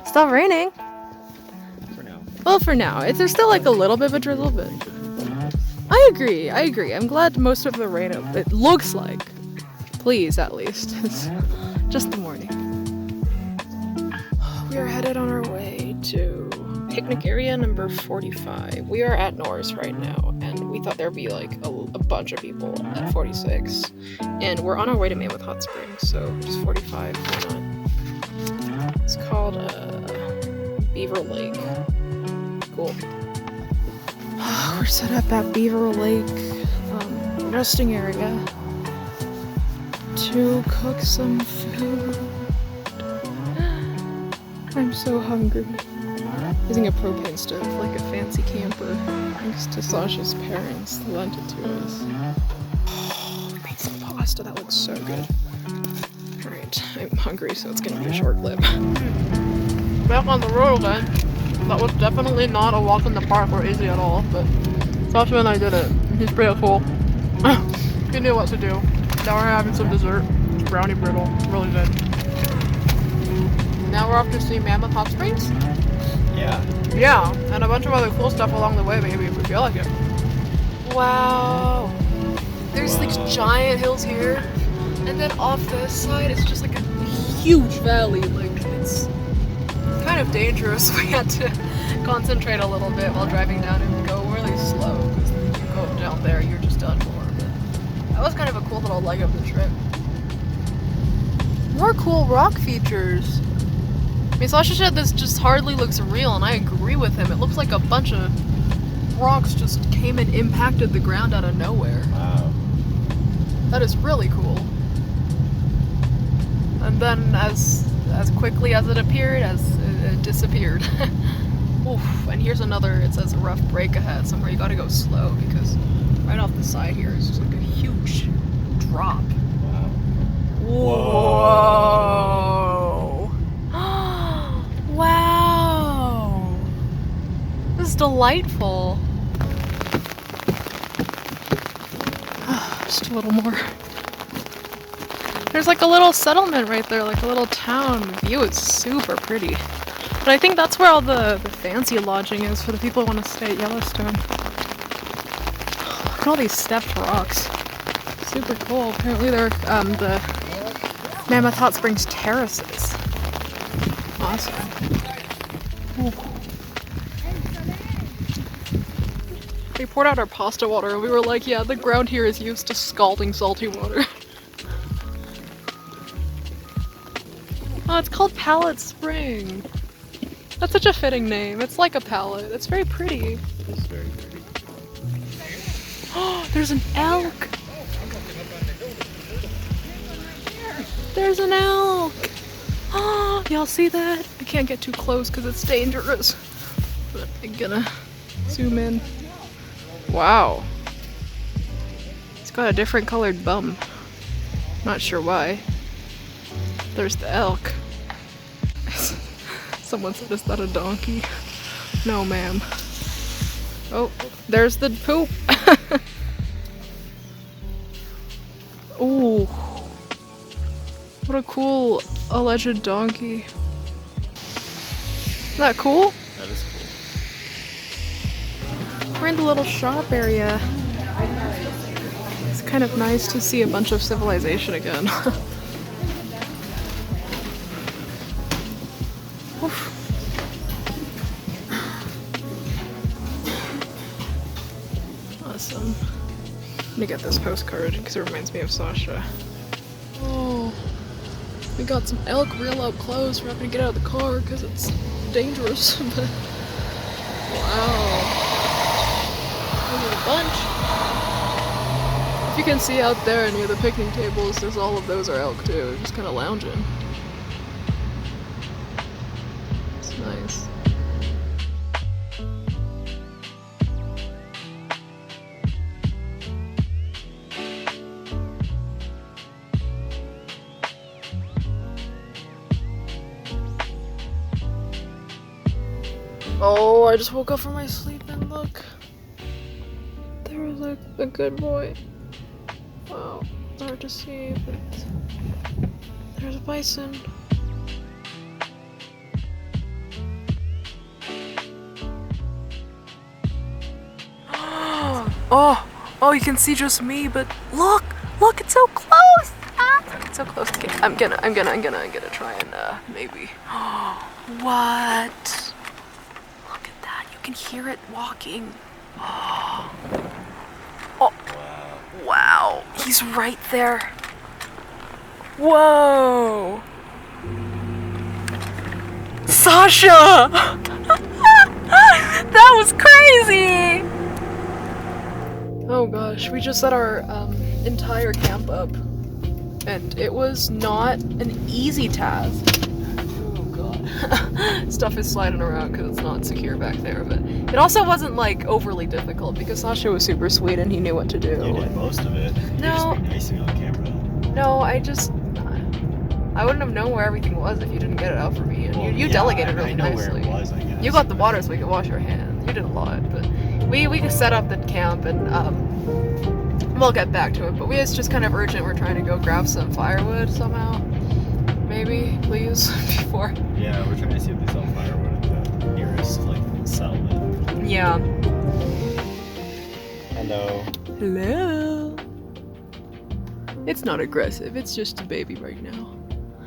Stop raining. For now. Well, for now. There's still like a little bit of a drizzle, but I agree. I'm glad most of the rain, it looks like, please at least, it's just the morning. We are headed on our way to picnic area number 45. We are at Norris right now, and we thought there'd be like a bunch of people at 46. And we're on our way to Mammoth Hot Springs, so just 45, why not? It's called Beaver Lake. Cool. We're set up at Beaver Lake resting area to cook some food. I'm so hungry. Using a propane stove like a fancy camper, thanks to Sasha's parents. They lent it to us. Oh, made some pasta. That looks so good. Alright, I'm hungry, so it's gonna be a short clip. Back on the road again. That was definitely not a walk in the park or easy at all, but Sasha and I did it. He's pretty cool. He knew what to do. Now we're having some dessert. Brownie brittle. Really good. Now we're off to see Mammoth Hot Springs. Yeah. Yeah, and a bunch of other cool stuff along the way, maybe, if we feel like it. Wow. There's these giant hills here, and then off this side, it's just like a huge valley. Like, it's kind of dangerous. We had to concentrate a little bit while driving down and go really slow, because if you go down there, you're just done for. But that was kind of a cool little leg of the trip. More cool rock features. I mean, Sasha said this just hardly looks real, and I agree with him. It looks like a bunch of rocks just came and impacted the ground out of nowhere. Wow. That is really cool. And then as quickly as it appeared, as it disappeared. Oof. And here's another, it says rough break ahead, somewhere you gotta go slow, because right off the side here is just like a huge drop. Wow. Whoa! Wow! This is delightful. Just a little more. There's like a little settlement right there, like a little town. The view is super pretty. But I think that's where all the fancy lodging is for the people who want to stay at Yellowstone. Look at all these stepped rocks. Super cool. Apparently they're the Mammoth Hot Springs terraces. Awesome. Ooh. We poured out our pasta water and we were like, yeah, the ground here is used to scalding salty water. Oh, it's called Pallet Spring. That's such a fitting name. It's like a pallet. It's very pretty. It's very pretty. Oh, there's an elk! There's an elk! Oh, y'all see that? I can't get too close because it's dangerous. But I'm gonna zoom in. Wow. It's got a different colored bum. Not sure why. There's the elk. Someone said, is that a donkey? No, ma'am. Oh, there's the poop. Ooh. What a cool alleged donkey. Isn't that cool? That is cool. We're in the little shop area. It's kind of nice to see a bunch of civilization again. Oof. Awesome. Let me get this postcard because it reminds me of Sasha. Oh, we got some elk real up close. We're not gonna get out of the car because it's dangerous. But wow, there's a bunch. If you can see out there near the picnic tables, there's all of those are elk too, just kind of lounging. It's nice. Oh, I just woke up from my sleep and look. There was a good boy. Wow, it's hard to see, but there's a bison. Oh, you can see just me, but look, it's so close. It's so close to get. I'm gonna try and maybe. What? Look at that! You can hear it walking. Oh, wow! He's right there. Whoa! Sasha! That was crazy! Oh gosh, we just set our entire camp up, and it was not an easy task. Oh god. Stuff is sliding around because it's not secure back there, but it also wasn't like overly difficult because Sasha was super sweet and he knew what to do. You did most of it. No. You're just being nice to me on camera. No, I wouldn't have known where everything was if you didn't get it out for me. And Well, you yeah, delegated really I know nicely. where it was, I guess. You got the water so we could wash our hands. You did a lot, but we could set up the camp and we'll get back to it. But it's just kind of urgent. We're trying to go grab some firewood somehow. Maybe, please, before. Yeah, we're trying to see if they sell firewood at the nearest like settlement. Yeah. Hello. Hello. It's not aggressive. It's just a baby right now.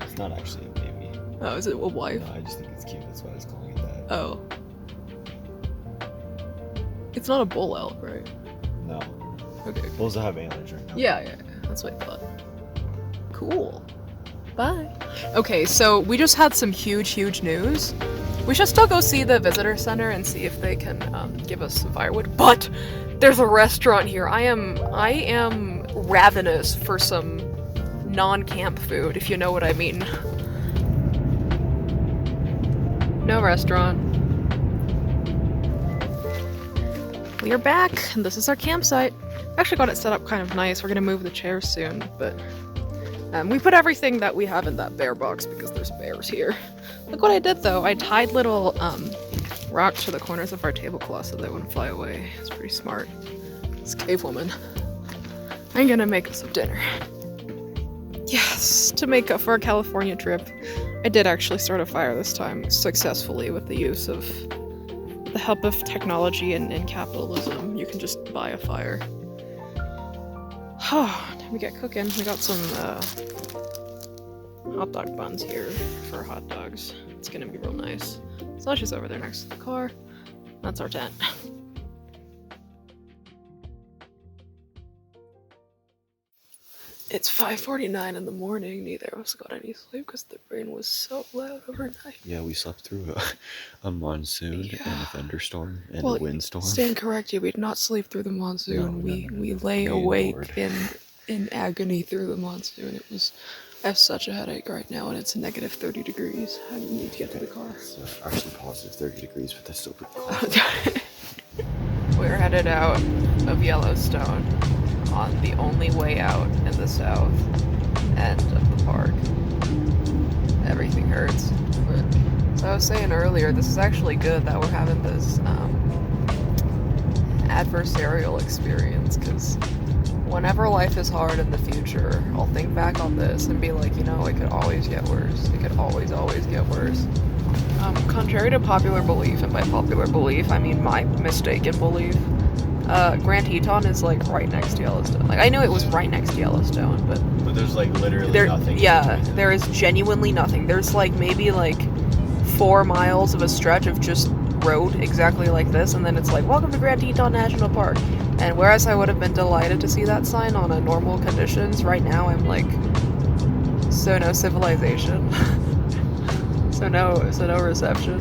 It's not actually a baby. Oh, is it a wife? No, I just think it's cute. That's why I was calling it that. Oh. It's not a bull elk, right? No. Okay. Bulls that have antlers right now. Yeah. That's what I thought. Cool. Bye. Okay, so we just had some huge news. We should still go see the visitor center and see if they can give us some firewood. But there's a restaurant here. I am ravenous for some non-camp food, if you know what I mean. No restaurant. We are back, and this is our campsite. Actually got it set up kind of nice. We're gonna move the chairs soon, but we put everything that we have in that bear box because there's bears here. Look what I did though. I tied little rocks to the corners of our tablecloth so they wouldn't fly away. It's pretty smart. This cave woman. I'm gonna make us some dinner. Yes, to make up for our California trip. I did actually start a fire this time successfully with the use of the help of technology and capitalism. You can just buy a fire. Time to get cooking. We got some hot dog buns here for hot dogs. It's gonna be real nice. Sasha's over there next to the car. That's our tent. It's 5:49 in the morning. Neither of us got any sleep because the rain was so loud overnight. Yeah, we slept through a monsoon and a thunderstorm and Well, a windstorm. Stand corrected. We did not sleep through the monsoon. No, We lay Good awake Lord. in agony through the monsoon. I have such a headache right now, and it's negative 30 degrees. I need to get to the car. It's actually positive 30 degrees, but that's still pretty cold. We're headed out of Yellowstone on the only way out in the south end of the park. Everything hurts. But, so I was saying earlier, this is actually good that we're having this adversarial experience, because whenever life is hard in the future, I'll think back on this and be like, it could always get worse. It could always get worse. Contrary to popular belief, and by popular belief, I mean my mistaken belief, Grand Teton is like right next to Yellowstone. Like I knew it was right next to Yellowstone, but there's like literally nothing. Yeah, there is genuinely nothing. There's like maybe like 4 miles of a stretch of just road exactly like this, and then it's like, welcome to Grand Teton National Park. And whereas I would have been delighted to see that sign on a normal conditions, right now I'm like, so no civilization. so no reception.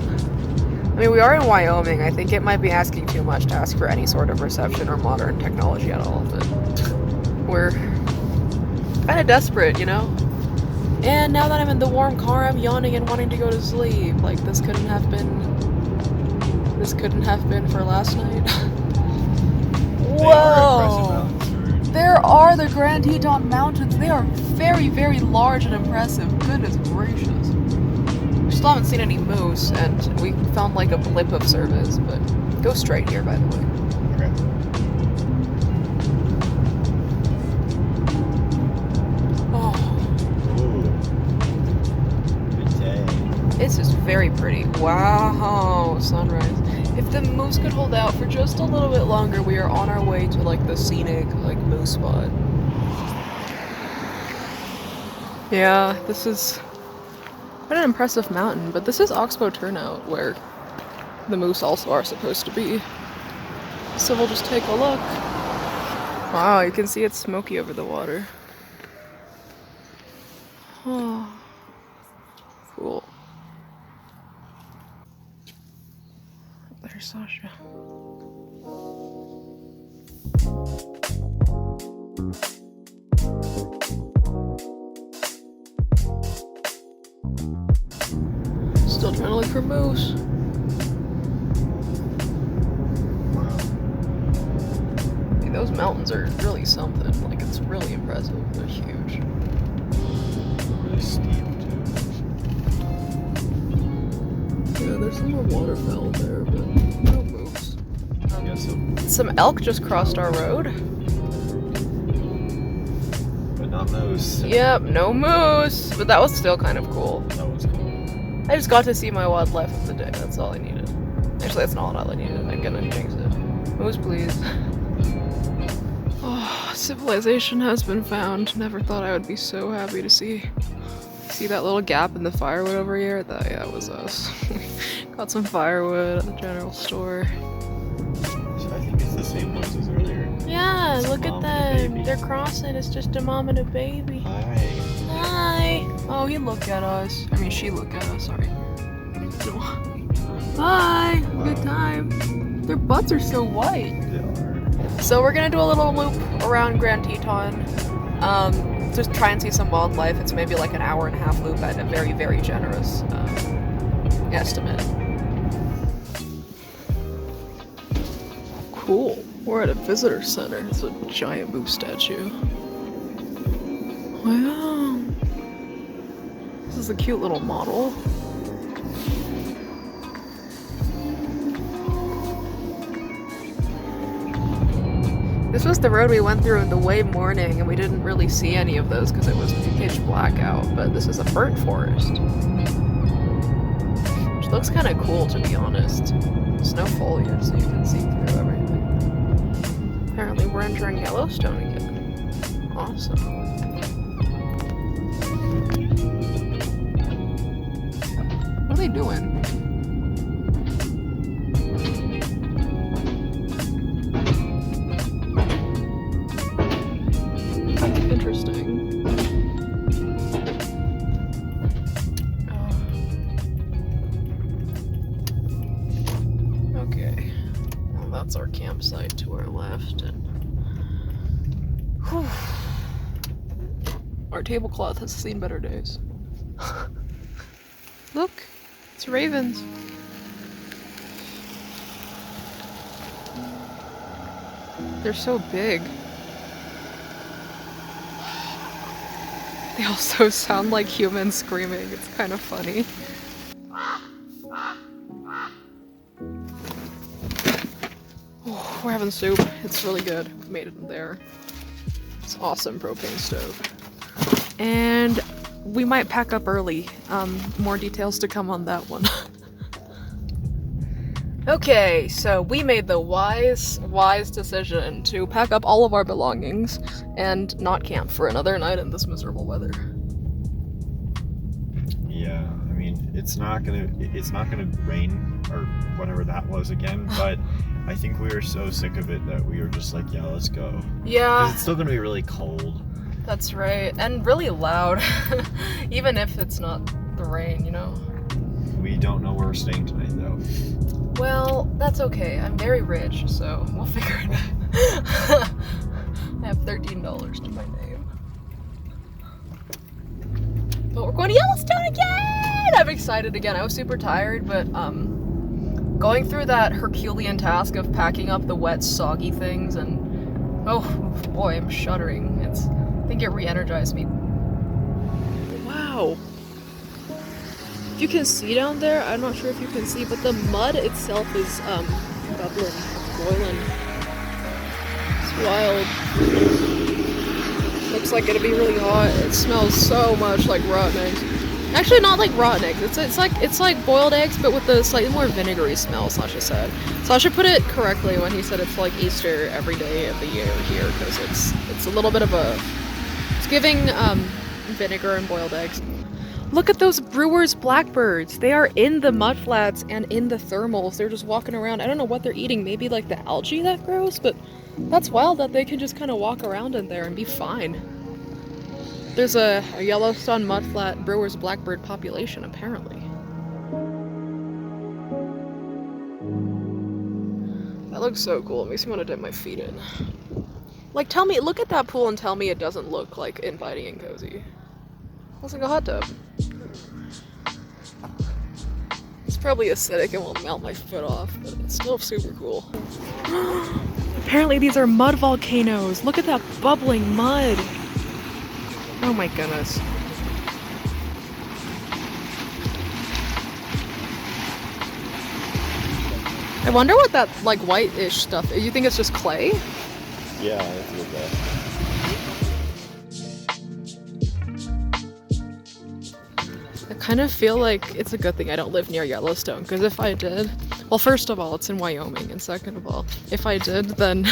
I mean, we are in Wyoming. I think it might be asking too much to ask for any sort of reception or modern technology at all, but we're kind of desperate, you know? And now that I'm in the warm car, I'm yawning and wanting to go to sleep. Like, this couldn't have been for last night. They are impressive Whoa! mountains. There are the Grand Teton Mountains. They are very, very large and impressive. Goodness gracious. We still haven't seen any moose, and we found like a blip of service, but go straight here, by the way. Okay. Oh, Ooh. Good day. this is very pretty. Wow, sunrise. If the moose could hold out for just a little bit longer, we are on our way to like the scenic like moose spot. Yeah, this is quite an impressive mountain, but this is Oxbow Turnout, where the moose also are supposed to be. So we'll just take a look. Wow, you can see it's smoky over the water. Oh, cool. There's Sasha. Still trying to look for moose. Hey, those mountains are really something. Like, it's really impressive. They're huge. Really steep too. Yeah, there's a little waterfowl there, but no moose. I guess so. Some elk just crossed our road. But not moose. Yep, no moose. But that was still kind of cool. That was cool. I just got to see my wildlife of the day. That's all I needed. Actually, that's not all I needed. I'm gonna jinx it. Moose, please. Oh, civilization has been found. Never thought I would be so happy to see that little gap in the firewood over here. That was us. Got some firewood at the general store. So I think it's the same ones as earlier. Yeah, It's a look at mom and a them. baby. They're crossing. It's just a mom and a baby. Hi. Hi. Oh, he looked at us. I mean, she looked at us. Sorry. Hi. Good time. Their butts are so white. They are. So we're gonna do a little loop around Grand Teton. Just try and see some wildlife. It's maybe like an hour and a half loop at a very, very generous estimate. Cool. We're at a visitor center. It's a giant moose statue. Wow. This is a cute little model. This was the road we went through in the way morning, and we didn't really see any of those because it was pitch black out, but this is a burnt forest. Which looks kind of cool, to be honest. There's no foliage, so you can see through everything. Apparently we're entering Yellowstone again. Awesome. What are they doing? Interesting. Okay. Well, that's our campsite to our left, and whew. Our tablecloth has seen better days. Look, it's ravens. They're so big. They also sound like humans screaming. It's kind of funny. Oh, we're having soup. It's really good. We made it in there. It's awesome propane stove. And we might pack up early. More details to come on that one. Okay, so we made the wise decision to pack up all of our belongings and not camp for another night in this miserable weather. Yeah, I mean, it's not gonna rain or whatever that was again, but I think we were so sick of it that we were just like, yeah, let's go. Yeah. 'Cause it's still gonna be really cold. That's right, and really loud, even if it's not the rain, you know? We don't know where we're staying tonight, though. Well, that's okay. I'm very rich, so we'll figure it out. I have $13 to my name. But we're going to Yellowstone again! I'm excited again. I was super tired, but going through that Herculean task of packing up the wet, soggy things, and oh boy, I'm shuddering. I think it re-energized me. Wow. If you can see down there, I'm not sure if you can see, but the mud itself is bubbling, boiling. It's wild. Looks like it'll be really hot. It smells so much like rotten eggs. Actually, not like rotten eggs. It's like boiled eggs, but with the slightly more vinegary smell. Sasha said. Sasha put it correctly when he said it's like Easter every day of the year here, because it's a little bit of a. It's giving vinegar and boiled eggs. Look at those Brewer's blackbirds. They are in the mudflats and in the thermals. They're just walking around. I don't know what they're eating. Maybe like the algae that grows, but that's wild that they can just kind of walk around in there and be fine. There's a Yellowstone mudflat Brewer's blackbird population, apparently. That looks so cool. It makes me want to dip my feet in. Like, tell me, look at that pool and tell me it doesn't look like inviting and cozy. Looks like a hot tub. It's probably acidic and will melt my foot off, but it's still super cool. Apparently these are mud volcanoes. Look at that bubbling mud. Oh my goodness. I wonder what that like white-ish stuff is. You think it's just clay? Yeah, that's a good guess. I kind of feel like it's a good thing I don't live near Yellowstone, because if I did, well, first of all, it's in Wyoming, and second of all, if I did, then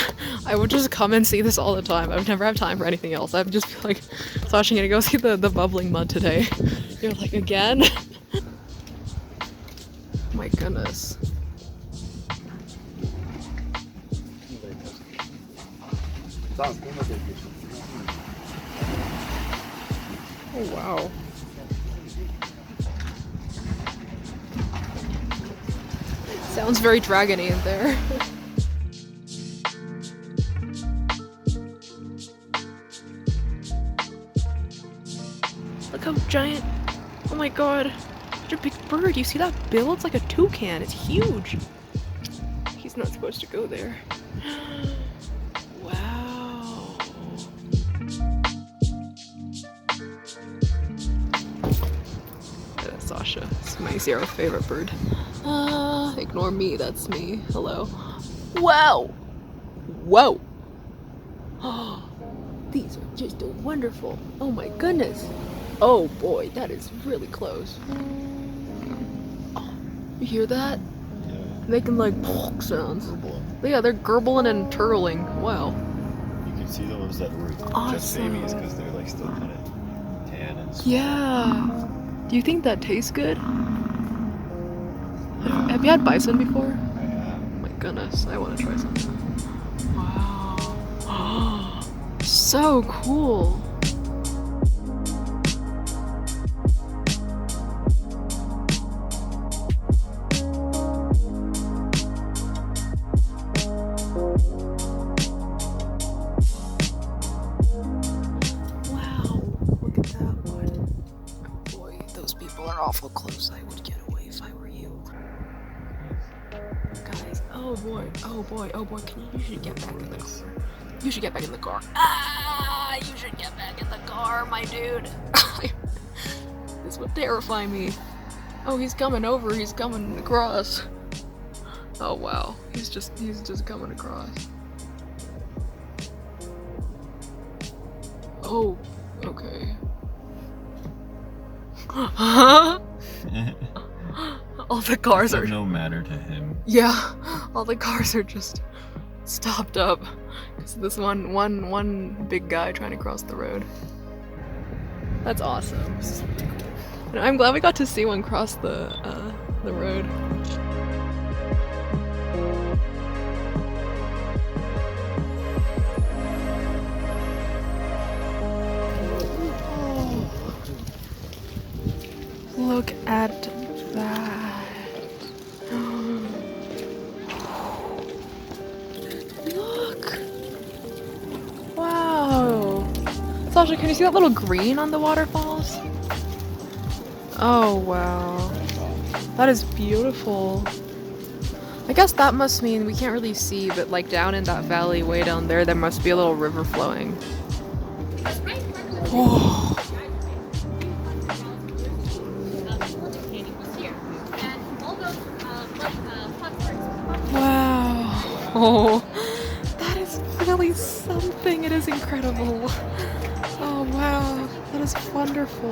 I would just come and see this all the time. I would never have time for anything else. I'd just be like, Sasha, I'm gonna go see the bubbling mud today. You're like, again? My goodness. Oh, wow. Sounds very dragony in there. Look how giant. Oh my god. Such a big bird. You see that bill? It's like a toucan. It's huge. He's not supposed to go there. Wow. That's Sasha. It's my 0th favorite bird. Ignore me, that's me. Hello. Wow! Whoa! These are just wonderful. Oh my goodness. Oh boy, that is really close. Oh, you hear that? Yeah. Making like sounds. Yeah, they're gurgling and turtling. Wow. You can see the ones that were just Awesome. babies because they're like still kind of tan and small. Yeah. Do you think that tastes good? Yeah. Have you had bison before? I have. Oh my goodness, I want to try something. Wow. So cool. Wow, look at that one. Oh boy, those people are awful close. I would get away if I were you. Guys, oh boy, oh boy, oh boy, you should get back in the car. You should get back in the car. Ah, you should get back in the car, my dude. This would terrify me. Oh, he's coming over, he's coming across. Oh wow, he's just coming across. Oh, okay. All the cars are no matter to him. Yeah, all the cars are just stopped up because this one big guy trying to cross the road. That's awesome. And I'm glad we got to see one cross the road. Look at that. Look. Wow. Sasha, can you see that little green on the waterfalls? Oh, wow. That is beautiful. I guess that must mean we can't really see, but like down in that valley way down there, there must be a little river flowing. Oh. Wow. Oh, that is really something. It is incredible. Oh, wow. That is wonderful.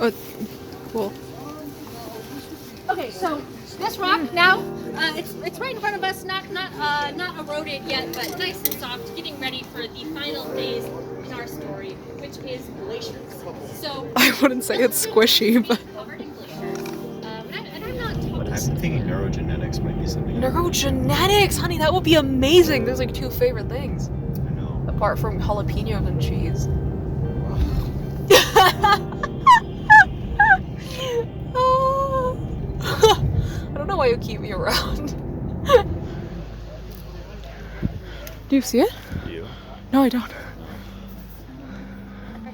Oh, cool. Okay, so this rock now, it's right in front of us, not eroded yet, but nice and soft, getting ready for the final phase in our story, which is glaciers. So I wouldn't say it's squishy, but covered in glaciers. And I'm not totally. I'm thinking neurogenetics might be something. neurogenetics, honey, that would be amazing. There's like 2 favorite things, I know. apart from jalapenos and cheese. I don't know why you keep me around. Do you see it? Do you? No, I don't.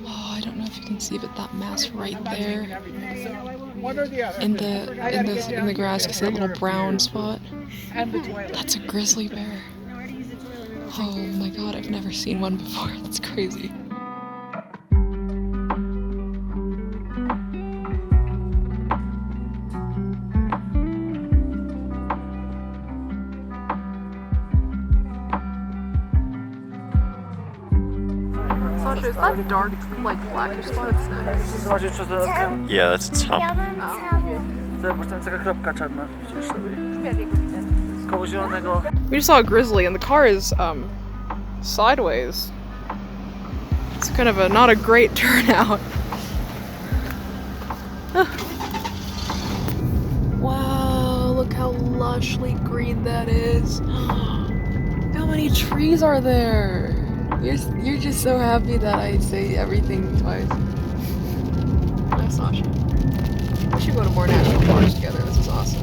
Oh, I don't know if you can see, but that mass right there in the grass, you see that little brown spot? That's a grizzly bear. Oh my god, I've never seen one before. That's crazy. Sasha, is that dark, like black spots? Zobaczyć przez to okno. Yeah, that's tough. Zobacz, tam jest taka kropka czarna. Widzisz sobie? Z koło zielonego. We just saw a grizzly and the car is sideways. It's kind of not a great turnout. Wow, look how lushly green that is. How many trees are there? You're just so happy that I say everything twice. Hi, Sasha. We should go to more national parks together. This is awesome.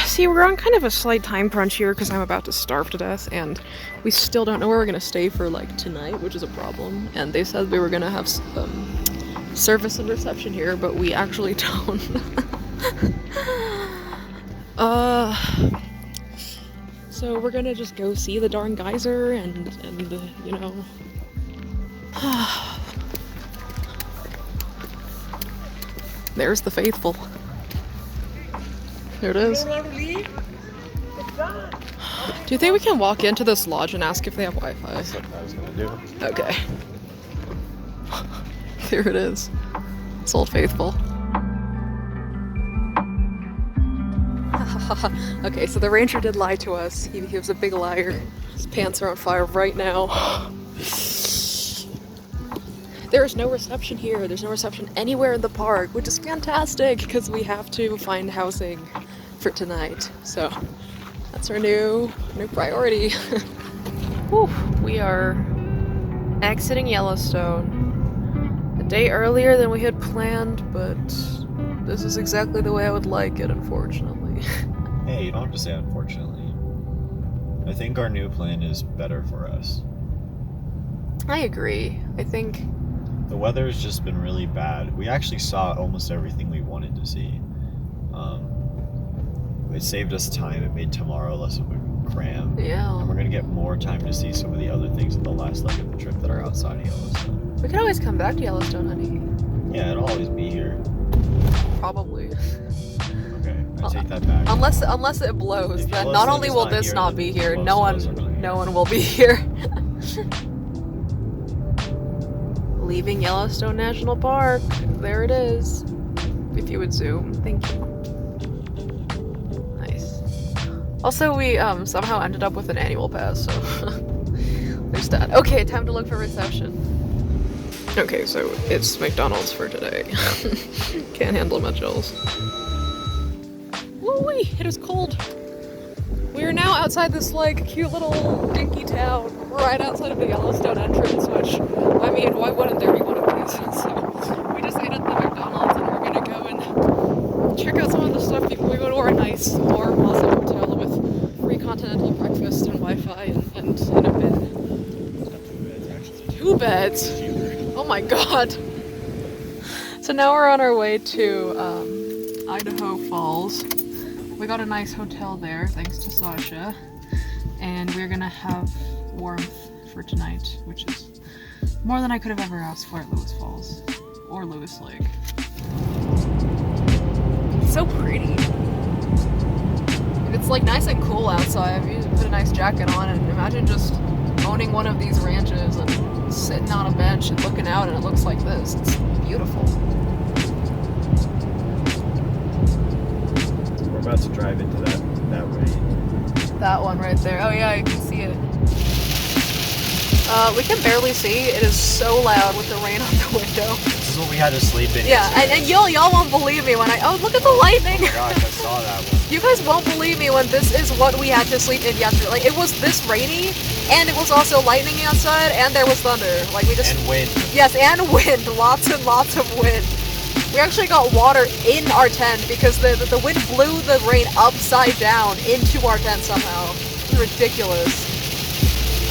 See, we're on kind of a slight time crunch here because I'm about to starve to death, and we still don't know where we're gonna stay for like tonight, which is a problem. And they said we were gonna have service and reception here, but we actually don't. So we're gonna just go see the darn geyser and you know. There's the faithful. There it is. Do you think we can walk into this lodge and ask if they have Wi-Fi? That's what I was gonna do. Okay. There it is. It's Old Faithful. Okay, so the ranger did lie to us. He was a big liar. His pants are on fire right now. There is no reception here. There's no reception anywhere in the park, which is fantastic because we have to find housing for tonight. So that's our new priority. Whew, we are exiting Yellowstone a day earlier than we had planned, but this is exactly the way I would like it, unfortunately. Hey, you don't have to say unfortunately. I think our new plan is better for us. I agree. I think The weather has just been really bad. We actually saw almost everything we wanted to see. It saved us time. It made tomorrow less of a cram. yeah. And we're gonna get more time to see some of the other things in the last leg of the trip that are outside of Yellowstone. We can always come back to Yellowstone, honey. Yeah, it'll always be here. Probably. Okay, I take that back. Unless it blows, If it then blows, not then only it's will not this here, not then be here, most no of us are not here. one will be here. Leaving Yellowstone National Park. There it is. If you would zoom. Thank you. Nice. Also, we somehow ended up with an annual pass, so there's that. Okay, time to look for reception. Okay, so it's McDonald's for today. Can't handle much else. Woo! Ooh-wee, it is cold. We are now outside this like cute little dinky town, right outside of the Yellowstone entrance, which, I mean, why wouldn't there be one of these? So we just ate at the McDonald's and we're gonna go and check out some of the stuff before we go to our nice, warm, awesome hotel with free continental breakfast and Wi-Fi and a bed. 2 beds? Oh my god. So now we're on our way to Idaho Falls. We got a nice hotel there, thanks to Sasha. And we're gonna have warmth for tonight, which is more than I could have ever asked for at Lewis Falls. Or Lewis Lake. It's so pretty. And it's like nice and cool outside. You just put a nice jacket on and imagine just owning one of these ranches and sitting on a bench and looking out and it looks like this. It's beautiful. We're about to drive into that rain. That one right there. Oh yeah, you can see it. We can barely see. It is so loud with the rain on the window. This is what we had to sleep in. Yeah, and y'all won't believe me when oh, look at the lightning. Oh my gosh, I saw that one. You guys won't believe me when this is what we had to sleep in yesterday. Like, it was this rainy, and it was also lightning outside, and there was thunder. Like, we just... And wind. Yes, and wind. Lots and lots of wind. We actually got water in our tent because the wind blew the rain upside down into our tent somehow. It's ridiculous.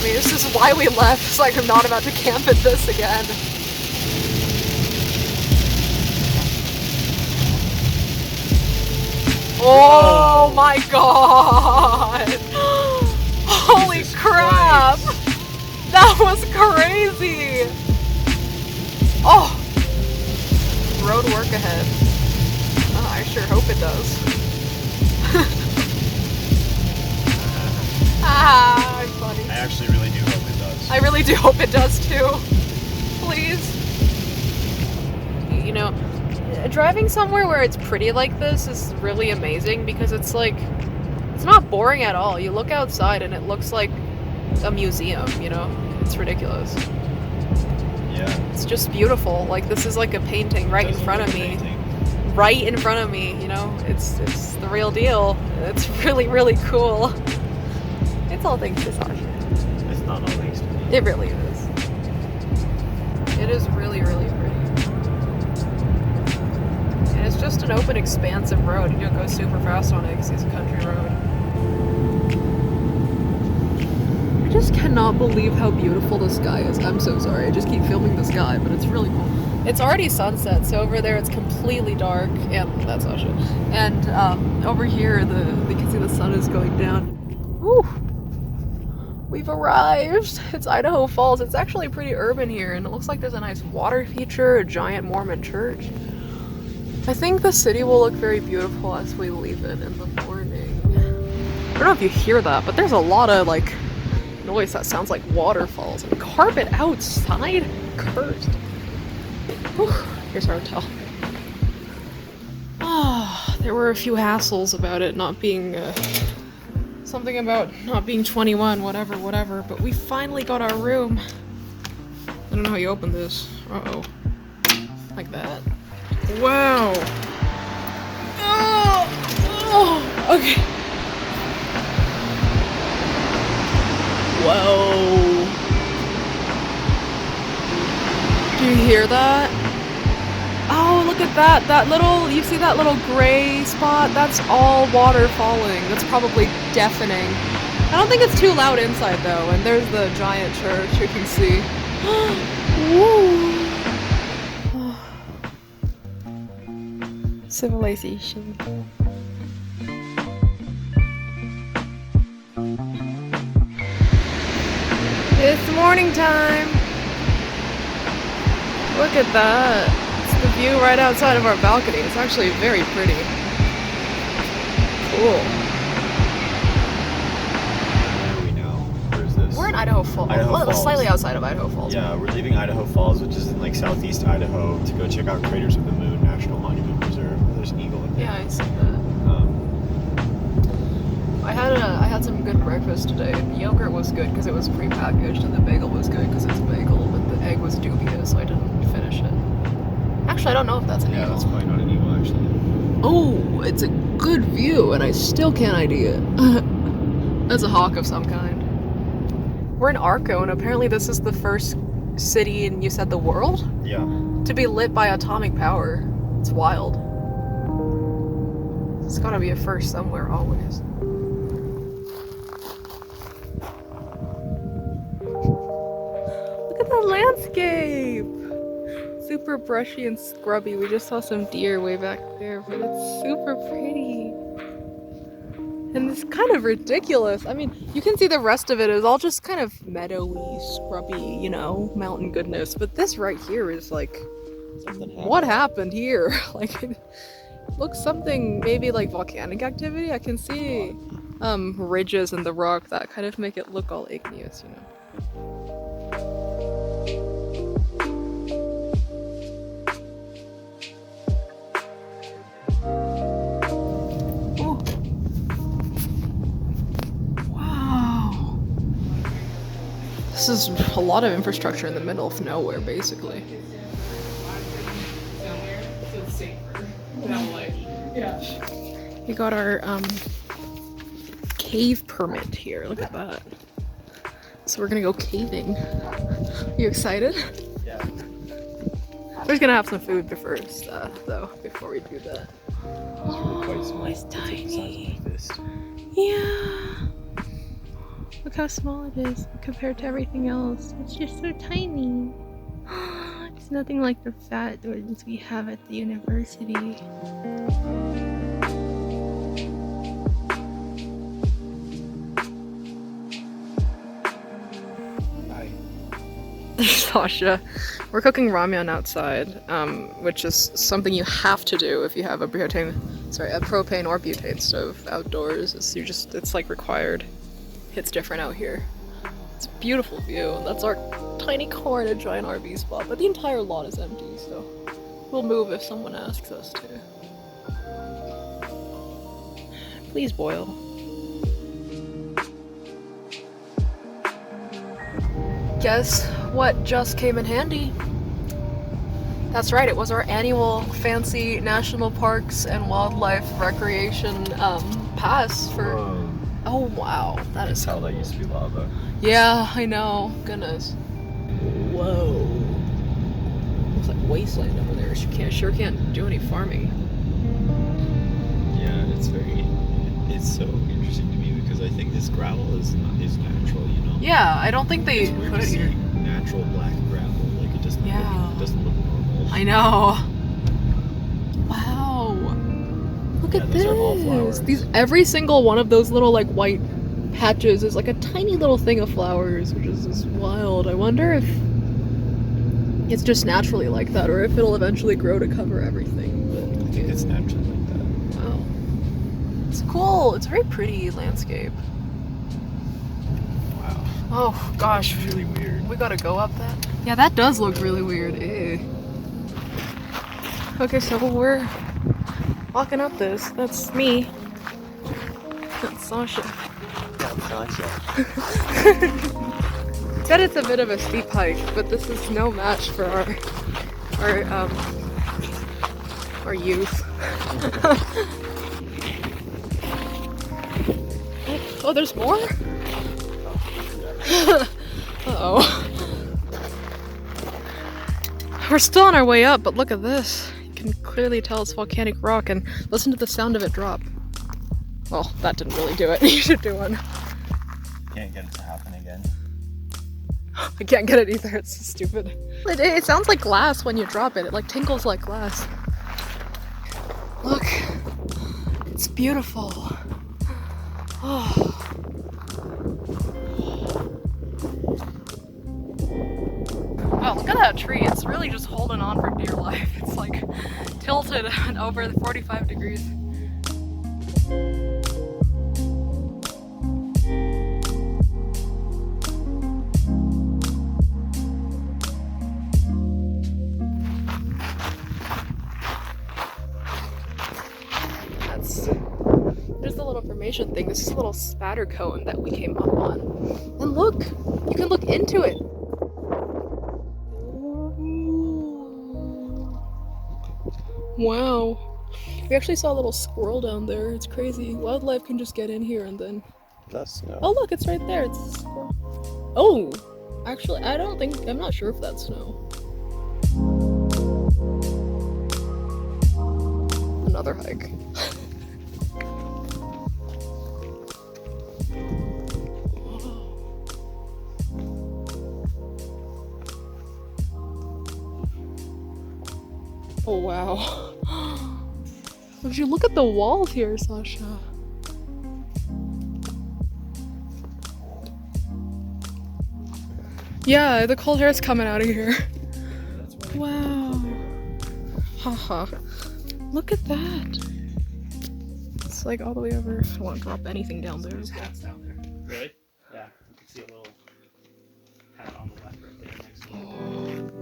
I mean, this is why we left. It's like I'm not about to camp in this again. Oh my god! Holy crap! That was crazy! Oh! Road work ahead. Oh, I sure hope it does. I'm funny. I actually really do hope it does. I really do hope it does too. Please. You know, driving somewhere where it's pretty like this is really amazing because it's like, it's not boring at all. You look outside and it looks like a museum, you know? It's ridiculous. Yeah. It's just beautiful. Like, this is like a painting right in front of me. Right in front of me, you know? It's the real deal. It's really, really cool. It's all thanks to Sasha. It's not all thanks to me. It really is. It is really, really pretty. And it's just an open, expansive road. You don't go super fast on it because it's a country road. I just cannot believe how beautiful the sky is. I'm so sorry. I just keep filming the sky, but it's really cool. It's already sunset, so over there it's completely dark, and that's Sasha. And over here, we can see the sun is going down. Woo! We've arrived. It's Idaho Falls. It's actually pretty urban here, and it looks like there's a nice water feature, a giant Mormon church. I think the city will look very beautiful as we leave it in the morning. I don't know if you hear that, but there's a lot of like noise that sounds like waterfalls. And carpet outside? Cursed. Whew. Here's our hotel. Ah, there were a few hassles about it not being something about not being 21, whatever, but we finally got our room. I don't know how you open this. Uh-oh. Like that. Wow. Oh, okay. Whoa. Do you hear that? Oh, look at that. That little, you see that little gray spot? That's all water falling. That's probably deafening. I don't think it's too loud inside though. And there's the giant church you can see. Woo. Civilization. It's morning time. Look at that. It's the view right outside of our balcony. It's actually very pretty. Cool. Where are we now? Where is this? We're in Idaho Falls. Slightly outside of Idaho Falls. Yeah, we're leaving Idaho Falls, which is in like southeast Idaho, to go check out Craters of the Moon National Monument Reserve. There's an eagle in there. Yeah, I see that. I had some good breakfast today. The yogurt was good because it was prepackaged, and the bagel was good because it's a bagel, but the egg was dubious, so I didn't finish it. Actually, I don't know if that's an eagle. Yeah, that's probably not an eagle, actually. Oh, it's a good view, and I still can't ID it. That's a hawk of some kind. We're in Arco, and apparently this is the first city in, you said, the world? Yeah. To be lit by atomic power. It's wild. It's gotta be a first somewhere, always. Look at the landscape! Super brushy and scrubby. We just saw some deer way back there, but it's super pretty. And it's kind of ridiculous. I mean, you can see the rest of it is all just kind of meadowy, scrubby, you know, mountain goodness. But this right here is like, what happened here? Like, it looks something maybe like volcanic activity. I can see ridges in the rock that kind of make it look all igneous, you know. This is a lot of infrastructure in the middle of nowhere, basically. We got our cave permit here. Look at that. So we're gonna go caving. You excited? Yeah. We're just gonna have some food first, though, before we do that. Oh, it's tiny. This. Yeah. Look how small it is compared to everything else. It's just so tiny. It's nothing like the fat ones we have at the university. Hi. Sasha, we're cooking ramen outside, which is something you have to do if you have a propane or butane stove outdoors. It's like required. It's different out here. It's a beautiful view. That's our tiny car in a giant RV spot, but the entire lot is empty, so we'll move if someone asks us to. Please boil. Guess what just came in handy? That's right, it was our annual fancy National Parks and Wildlife Recreation pass for... Oh wow, that is How that used to be lava. Yeah, I know. Goodness. Whoa. Looks like wasteland over there. Sure can't do any farming. Yeah, it's so interesting to me because I think this gravel is natural, you know? Yeah, I don't think they It's weird put to it see here. natural black gravel. Like it doesn't look normal. I know. Wow. Look at these are all flowers. Every single one of those little like white patches is like a tiny little thing of flowers, which is just wild. I wonder if it's just naturally like that, or if it'll eventually grow to cover everything. But I think it's naturally like that. wow, it's cool. It's a very pretty landscape. Wow. Oh gosh, It's really weird. we gotta go up that. Yeah, that does look really weird. Ew. Okay, so we're walking up this. That's me. That's Sasha. Said it's a bit of a steep hike, but this is no match for our youth. Oh, there's more? Uh-oh. We're still on our way up, but look at this. You can clearly tell it's volcanic rock, and listen to the sound of it drop. Well, that didn't really do it. You should do one. Can't get it to happen again. I can't get it either. It's so stupid. It sounds like glass when you drop it. It like tinkles like glass. Look. It's beautiful. Oh. Wow, look at that tree. It's really just holding on for dear life. It's like tilted over 45 degrees. There's the little formation thing. This is a little spatter cone that we came up on. And look! You can look into it! Wow. We actually saw a little squirrel down there. It's crazy. Wildlife can just get in here and then... That's snow. Oh look, it's right there. It's a squirrel. Oh! Actually, I'm not sure if that's snow. Another hike. Oh wow. Would you look at the walls here, Sasha? Yeah, the cold air is coming out of here. Wow. Haha. Look at that. It's like all the way over. I don't want to drop anything down there. That's down there. Really? Yeah. You can see a little hat on the left right there next to it.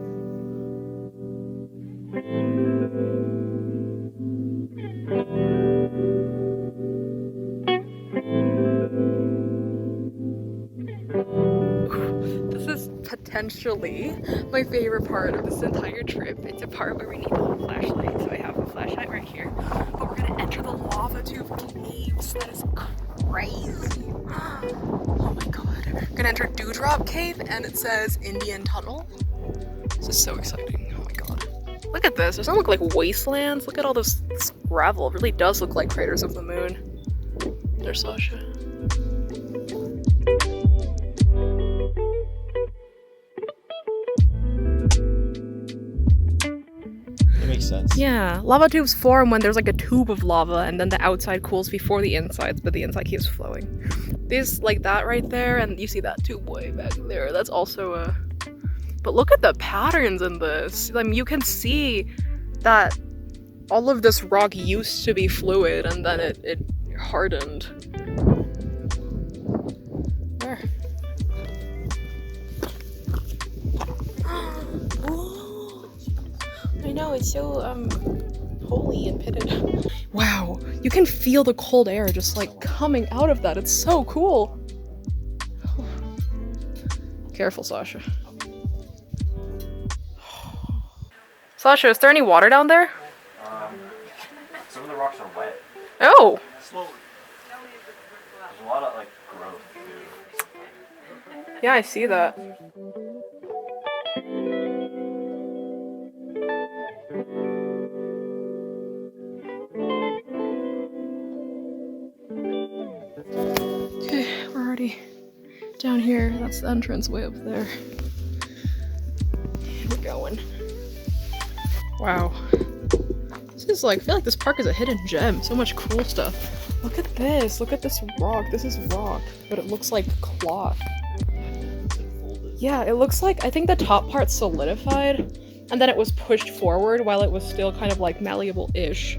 This is potentially my favorite part of this entire trip. It's a part where we need a flashlight, so I have a flashlight right here. But we're gonna enter the lava tube caves. That is crazy. Oh my god. We're gonna enter Dewdrop Cave and it says Indian Tunnel. This is so exciting. Oh my god. Look at this. Doesn't it look like wastelands? Look at all this gravel. It really does look like craters of the moon. There's Sasha. Makes sense. Yeah, lava tubes form when there's like a tube of lava and then the outside cools before the inside, but the inside keeps flowing. This, like that right there, and you see that tube way back there, that's also a... But look at the patterns in this. I mean, you can see that all of this rock used to be fluid and then it hardened. Where? I know, it's so holy and pitted. Wow, you can feel the cold air just like coming out of that. It's so cool. Careful, Sasha. Sasha, is there any water down there? Some of the rocks are wet. Oh! Slowly. There's a lot of like growth too. Yeah, I see that. Okay, we're already down here. That's the entrance way up there. We're going. Wow. This is like, I feel like this park is a hidden gem. So much cool stuff. Look at this. Look at this rock. This is rock, but it looks like cloth. Yeah, it looks like, I think the top part solidified and then it was pushed forward while it was still kind of like malleable-ish.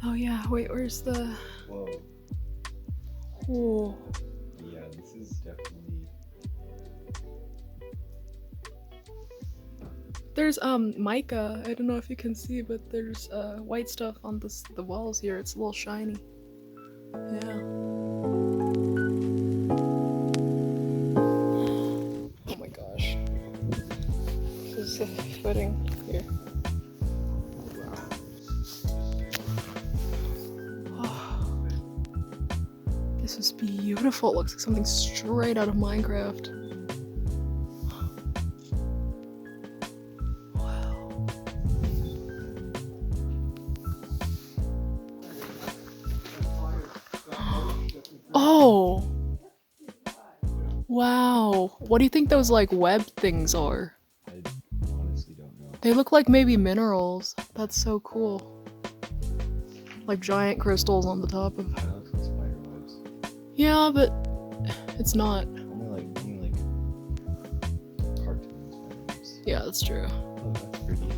Oh yeah, wait, where's the... Whoa. Whoa. Yeah, this is definitely... There's mica. I don't know if you can see, but there's white stuff on the walls here. It's a little shiny. Yeah. Oh my gosh. This is footing here. Oh. This is beautiful. It looks like something straight out of Minecraft. Oh! Wow. What do you think those like web things are? I honestly don't know. They look like maybe minerals. That's so cool. Like giant crystals on the top of... That looks like spider webs. Yeah, but it's not. Only like cartoon spider webs. Yeah, that's true. Oh, that's pretty.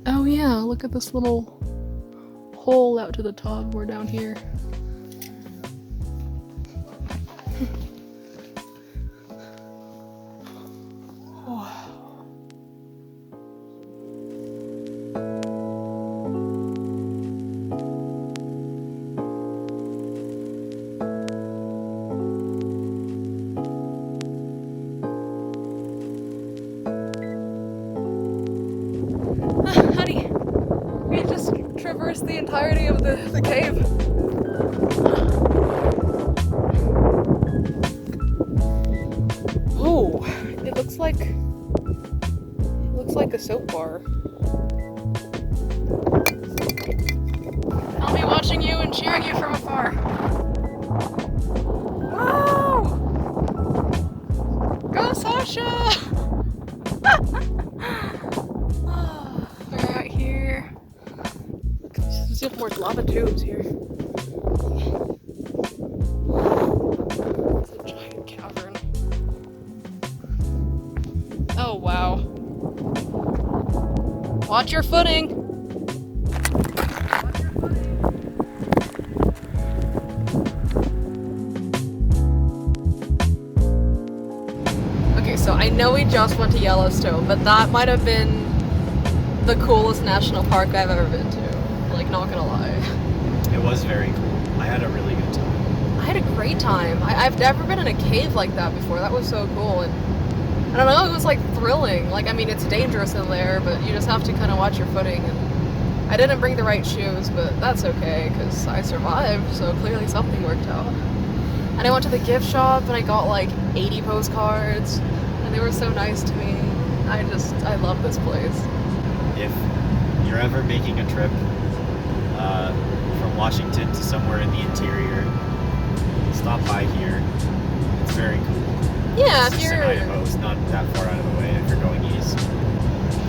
Oh yeah, look at this little hole out to the top. We're down here. traversed the entirety of the cave. Oh, it looks like a soap bar. I'll be watching you and cheering you from afar. Whoa! Go Sasha! We're out here. Let's see if more lava tubes here. It's a giant cavern. Oh wow. Watch your footing! Okay, so I know we just went to Yellowstone, but that might have been the coolest national park I've ever been to. Like, not gonna lie. It was very cool. I had a really good time. I had a great time. I've never been in a cave like that before. That was so cool. And I don't know, it was like thrilling. Like, I mean, it's dangerous in there, but you just have to kind of watch your footing. And I didn't bring the right shoes, but that's okay, because I survived, so clearly something worked out. And I went to the gift shop and I got like 80 postcards, and they were so nice to me. I love this place. If you're ever making a trip from Washington to somewhere in the interior, stop by here. It's very cool. Yeah, It's if just you're... in Idaho. It's not that far out of the way if you're going east.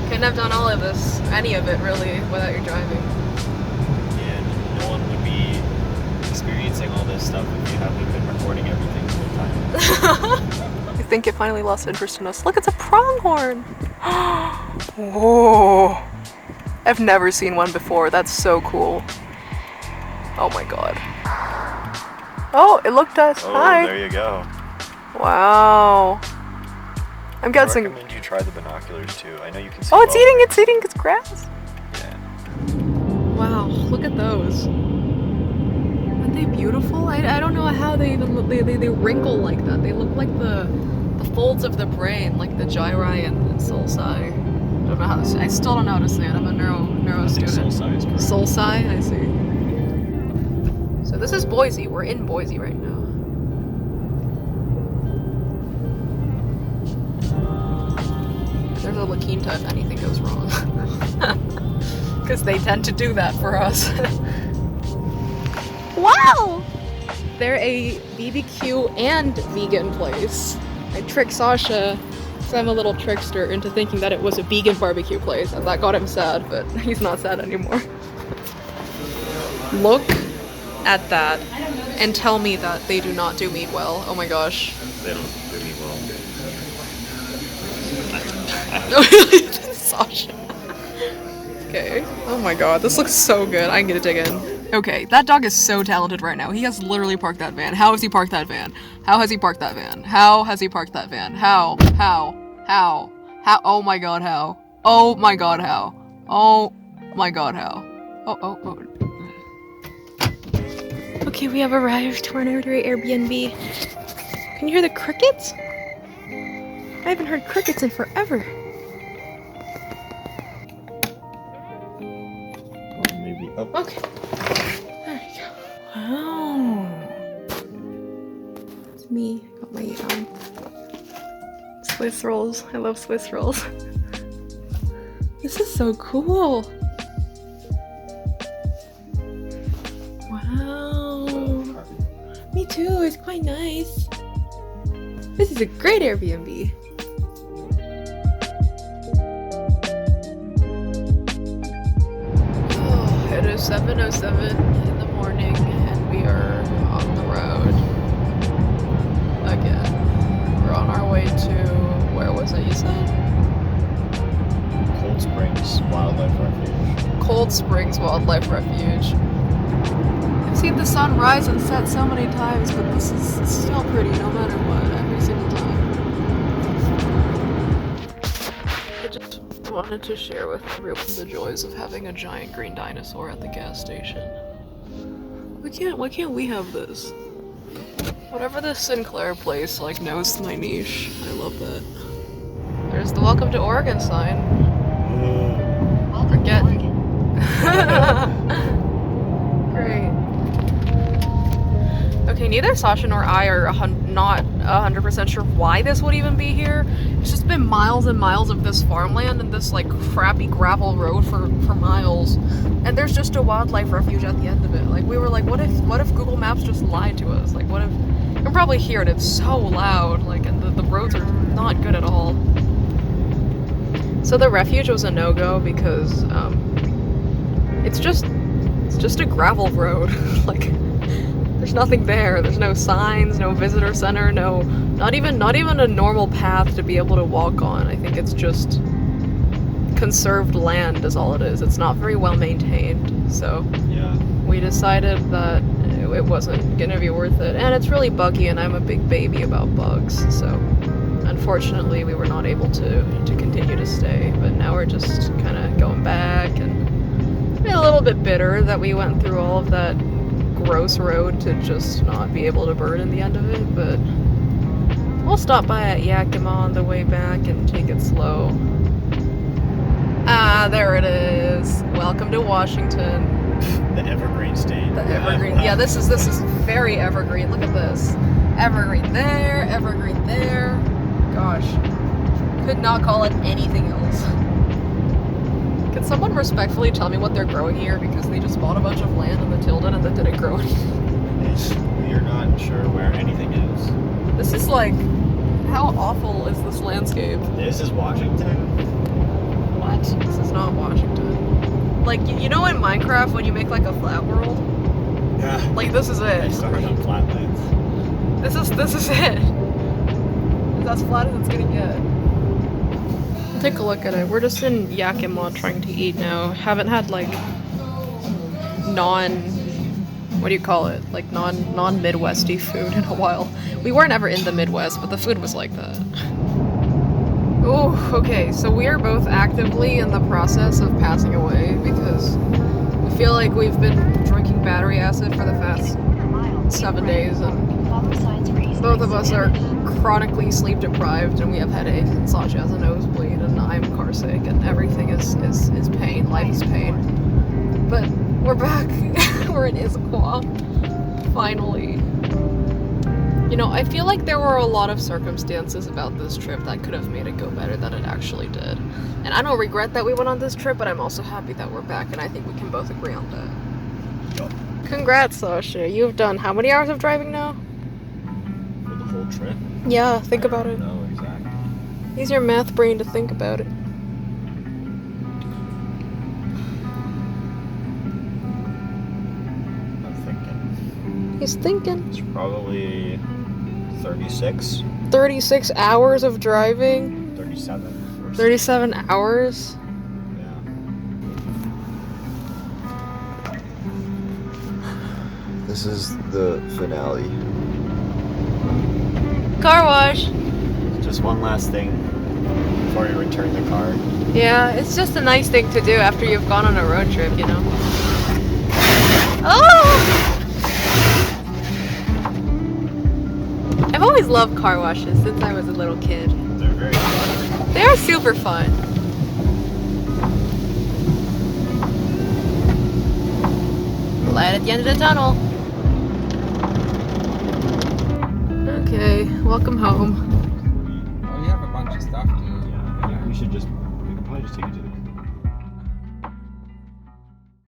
Couldn't have done all of this, any of it really, without your driving. And no one would be experiencing all this stuff if you hadn't been recording everything the whole time. I think it finally lost interest in us. Look, it's a pronghorn! Whoa! I've never seen one before. That's so cool. Oh my god. Oh, it looked at us. Oh, Hi! there you go. Wow. I'm I guessing... recommend you try the binoculars too. I know you can see. Oh, it's well. eating its grass. Yeah. Wow, look at those. Aren't they beautiful? I don't know how they even look, they wrinkle like that. They look like the folds of the brain, like the gyri and sulci. I don't know how to say. I still don't know how to say it. I'm a neuro student. Sulci, I see. So this is Boise. We're in Boise right now. There's a La Quinta if anything goes wrong. Because they tend to do that for us. Wow! They're a BBQ and vegan place. I tricked Sasha, because I'm a little trickster, into thinking that it was a vegan barbecue place, and that got him sad, but he's not sad anymore. Look at that, and tell me that they do not do meat well. Oh my gosh. They don't do me well. Sasha. Okay. Oh my god, this looks so good. I'm gonna dig in. Okay, that dog is so talented right now. He has literally parked that van. How has he parked that van? How has he parked that van? How has he parked that van? How? Oh my god, how? Oh my god, how? Oh my god, how? Oh. Okay, we have arrived to our Airbnb. Can you hear the crickets? I haven't heard crickets in forever. Maybe up. Okay. There we go. Wow. It's me. Got my Swiss rolls. I love Swiss rolls. This is so cool. Wow. Me too. It's quite nice. This is a great Airbnb. It is 7:07 in the morning and we are on the road again. We're on our way to, where was it you said? Cold Springs Wildlife Refuge. Cold Springs Wildlife Refuge. I've seen the sun rise and set so many times, but this is still pretty no matter what, every single time. I just wanted to share with everyone the joys of having a giant green dinosaur at the gas station. Why can't we have this? Whatever this Sinclair place like knows my niche. I love that. There's the Welcome to Oregon sign. Forget. Okay, neither Sasha nor I are not 100% sure why this would even be here. It's just been miles and miles of this farmland and this like crappy gravel road for miles. And there's just a wildlife refuge at the end of it. Like we were like, what if Google Maps just lied to us? Like what if, you can probably hear it, it's so loud, like, and the roads are not good at all. So the refuge was a no-go because it's just a gravel road. Like there's nothing there. There's no signs, no visitor center, not even a normal path to be able to walk on. I think it's just conserved land is all it is. It's not very well maintained. So Yeah. we decided that it wasn't gonna be worth it. And it's really buggy and I'm a big baby about bugs. So unfortunately we were not able to continue to stay. But now we're just kind of going back and a little bit bitter that we went through all of that gross road to just not be able to bird in the end of it, but we'll stop by at Yakima on the way back and take it slow. Ah, there it is. Welcome to Washington. The evergreen state. The evergreen. Yeah, this is very evergreen. Look at this. Evergreen there, evergreen there. Gosh. Could not call it anything else. Can someone respectfully tell me what they're growing here? Because they just bought a bunch of land in the Tilden and that didn't grow anything. We are not sure where anything is. This is like, how awful is this landscape? This is Washington? What? This is not Washington. Like, you know in Minecraft when you make like a flat world? Yeah. Like this is I it. started on flatlands. This is it. It's as flat as it's gonna get. Take a look at it. We're just in Yakima trying to eat now. Haven't had like what do you call it? Like non-Midwesty food in a while. We weren't ever in the Midwest, but the food was like that. Oh, okay. So we are both actively in the process of passing away because we feel like we've been drinking battery acid for the past 7 days and both of us are chronically sleep deprived and we have headaches and Sasha has a nosebleed and I'm car sick and everything is pain. Life is pain. But we're back. We're in Issaquah. Finally. You know, I feel like there were a lot of circumstances about this trip that could have made it go better than it actually did. And I don't regret that we went on this trip, but I'm also happy that we're back and I think we can both agree on that. Yup. Congrats, Sasha. You've done how many hours of driving now? For the whole trip? Yeah, think about it. No, exactly. Use your math brain to think about it. I'm thinking. He's thinking. It's probably 36? 36 hours of driving? 37. 37 hours? Yeah. This is the finale. Car wash! Just one last thing before you return the car. Yeah, it's just a nice thing to do after you've gone on a road trip, you know? Oh! I've always loved car washes since I was a little kid. They're very fun. They are super fun. Light at the end of the tunnel. Okay, welcome home.